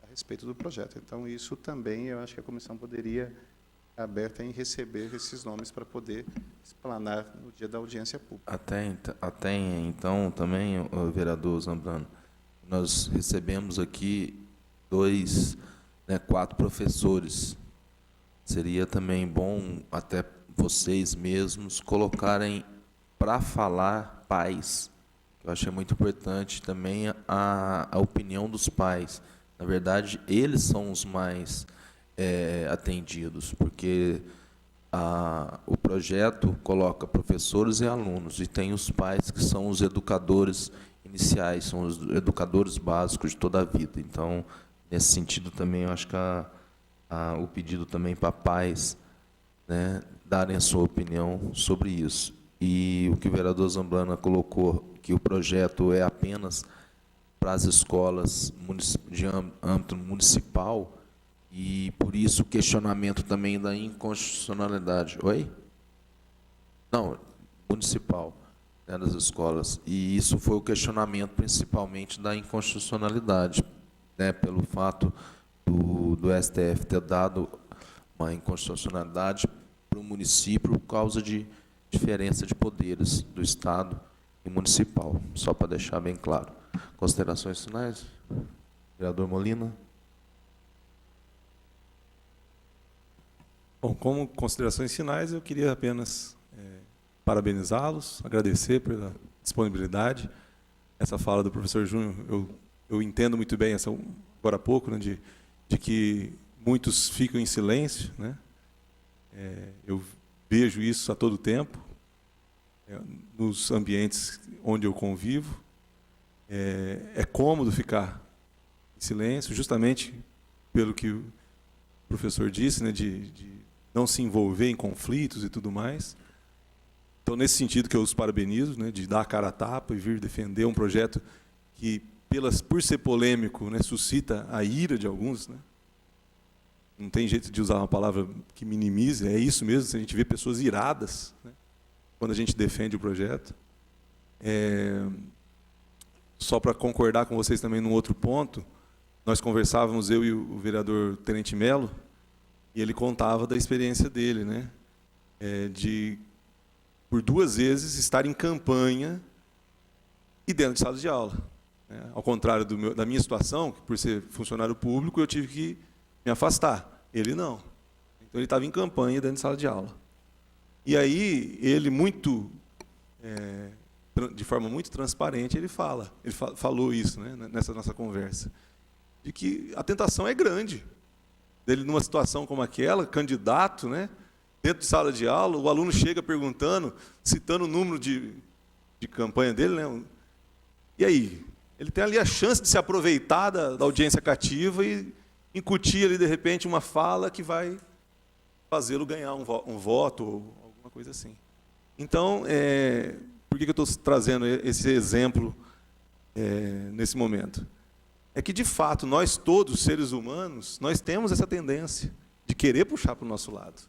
a respeito do projeto. Então, isso também, eu acho que a comissão poderia estar aberta em receber esses nomes para poder explanar no dia da audiência pública. Até então, também, o vereador Zambrano, nós recebemos aqui 4 professores. Seria também bom, até vocês mesmos, colocarem para falar pais. Eu achei muito importante também a opinião dos pais. Na verdade, eles são os mais atendidos, porque o projeto coloca professores e alunos, e tem os pais que são os educadores iniciais, são os educadores básicos de toda a vida. Então, nesse sentido também, eu acho que o pedido também para pais, né, darem a sua opinião sobre isso. E o que o vereador Zambrana colocou, que o projeto é apenas para as escolas de âmbito municipal, e por isso o questionamento também da inconstitucionalidade. Oi? Não, municipal, né, das escolas. E isso foi o questionamento principalmente da inconstitucionalidade, né, pelo fato do STF ter dado uma inconstitucionalidade para o município por causa de diferença de poderes do Estado e municipal, só para deixar bem claro. Considerações finais? Vereador Molina. Bom, como considerações finais, eu queria apenas parabenizá-los, agradecer pela disponibilidade. Essa fala do professor Júnior, eu entendo muito bem, essa, agora há pouco, né, de que muitos ficam em silêncio, né? Eu vejo isso a todo tempo, nos ambientes onde eu convivo. É cômodo ficar em silêncio, justamente pelo que o professor disse, né, de não se envolver em conflitos e tudo mais. Então, nesse sentido que eu os parabenizo, né, de dar a cara a tapa e vir defender um projeto que, por ser polêmico, né, suscita a ira de alguns, né? Não tem jeito de usar uma palavra que minimize, é isso mesmo, a gente vê pessoas iradas, né, quando a gente defende o projeto. Só para concordar com vocês também num outro ponto, nós conversávamos, eu e o vereador Tenente Melo, e ele contava da experiência dele, né, de, por 2 vezes, estar em campanha e dentro de sala de aula. Ao contrário da minha situação, que por ser funcionário público, eu tive que me afastar. Ele não. Então, ele estava em campanha dentro de sala de aula. E aí, ele de forma muito transparente, ele falou isso, né, nessa nossa conversa, de que a tentação é grande. Dele, numa situação como aquela, candidato, né, dentro de sala de aula, o aluno chega perguntando, citando o número de campanha dele, né, e aí? Ele tem ali a chance de se aproveitar da audiência cativa e incutir ali, de repente, uma fala que vai fazê-lo ganhar um voto ou alguma coisa assim. Então, por que eu estou trazendo esse exemplo nesse momento? É que, de fato, nós todos, seres humanos, nós temos essa tendência de querer puxar para o nosso lado.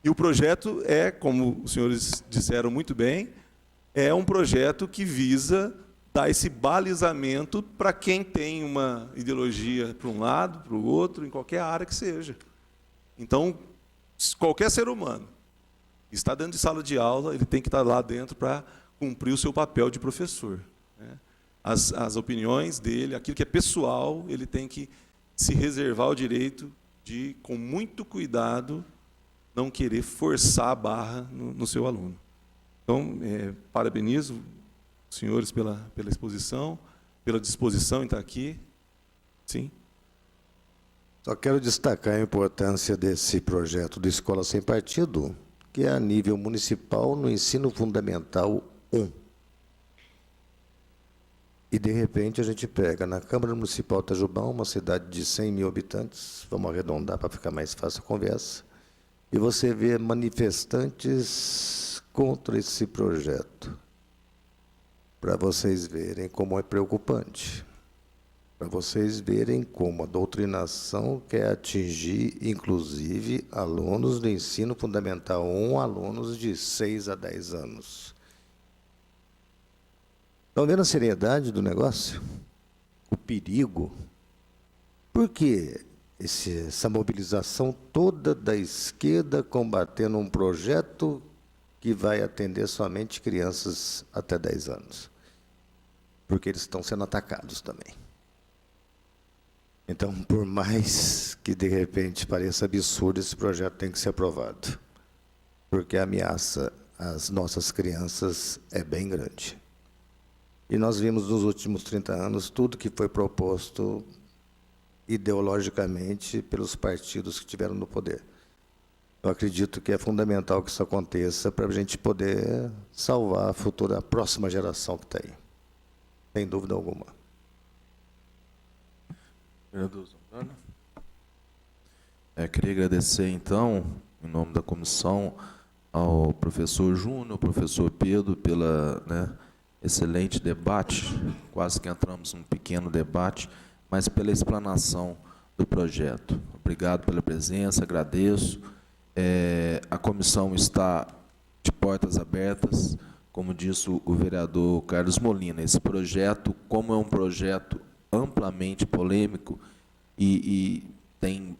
E o projeto como os senhores disseram muito bem, é um projeto que visa dar esse balizamento para quem tem uma ideologia para um lado, para o outro, em qualquer área que seja. Então, qualquer ser humano que está dentro de sala de aula, ele tem que estar lá dentro para cumprir o seu papel de professor, né? As opiniões dele, aquilo que é pessoal, ele tem que se reservar o direito de, com muito cuidado, não querer forçar a barra no seu aluno. Então, parabenizo os senhores pela exposição, pela disposição em estar aqui. Sim. Só quero destacar a importância desse projeto do Escola Sem Partido, que é a nível municipal no ensino fundamental 1. E, de repente, a gente pega na Câmara Municipal de Itajubá, uma cidade de 100 mil habitantes, vamos arredondar para ficar mais fácil a conversa, e você vê manifestantes contra esse projeto, para vocês verem como é preocupante, para vocês verem como a doutrinação quer atingir, inclusive, alunos do ensino fundamental 1, alunos de 6 a 10 anos. Estão vendo a seriedade do negócio? O perigo? Por que essa mobilização toda da esquerda combatendo um projeto que vai atender somente crianças até 10 anos? Porque eles estão sendo atacados também. Então, por mais que, de repente, pareça absurdo, esse projeto tem que ser aprovado, porque a ameaça às nossas crianças é bem grande. E nós vimos nos últimos 30 anos tudo que foi proposto ideologicamente pelos partidos que estiveram no poder. Eu acredito que é fundamental que isso aconteça para a gente poder salvar a próxima geração que está aí. Sem dúvida alguma. Vereador Zondano. Queria agradecer, então, em nome da comissão, ao professor Júnior, ao professor Pedro, pela excelente debate, quase que entramos num pequeno debate, mas pela explanação do projeto. Obrigado pela presença, agradeço. A comissão está de portas abertas, como disse o vereador Carlos Molina. Esse projeto, como é um projeto amplamente polêmico e tem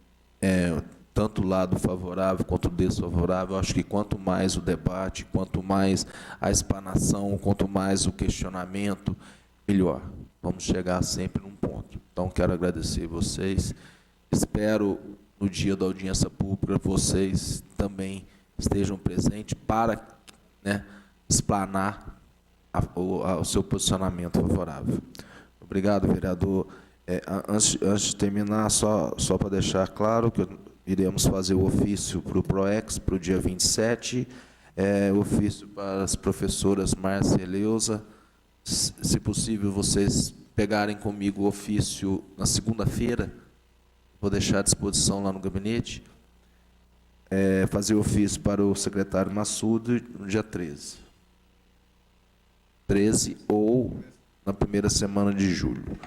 tanto o lado favorável quanto o desfavorável, acho que quanto mais o debate, quanto mais a explanação, quanto mais o questionamento, melhor. Vamos chegar sempre num ponto. Então, quero agradecer vocês. Espero, no dia da audiência pública, vocês também estejam presentes para, né, explanar o seu posicionamento favorável. Obrigado, vereador. Antes de terminar, só para deixar claro que iremos fazer o ofício para o PROEX para o dia 27, ofício para as professoras Márcia e Leusa. Se possível, vocês pegarem comigo o ofício na segunda-feira, vou deixar à disposição lá no gabinete. Fazer o ofício para o secretário Massudo no dia 13 ou na primeira semana de julho.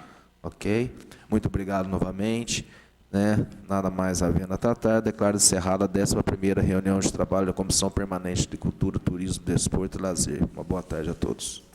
Ok? Muito obrigado novamente. Né? Nada mais havendo a tratar, declaro encerrada a 11ª reunião de trabalho da Comissão Permanente de Cultura, Turismo, Desporto e Lazer. Uma boa tarde a todos.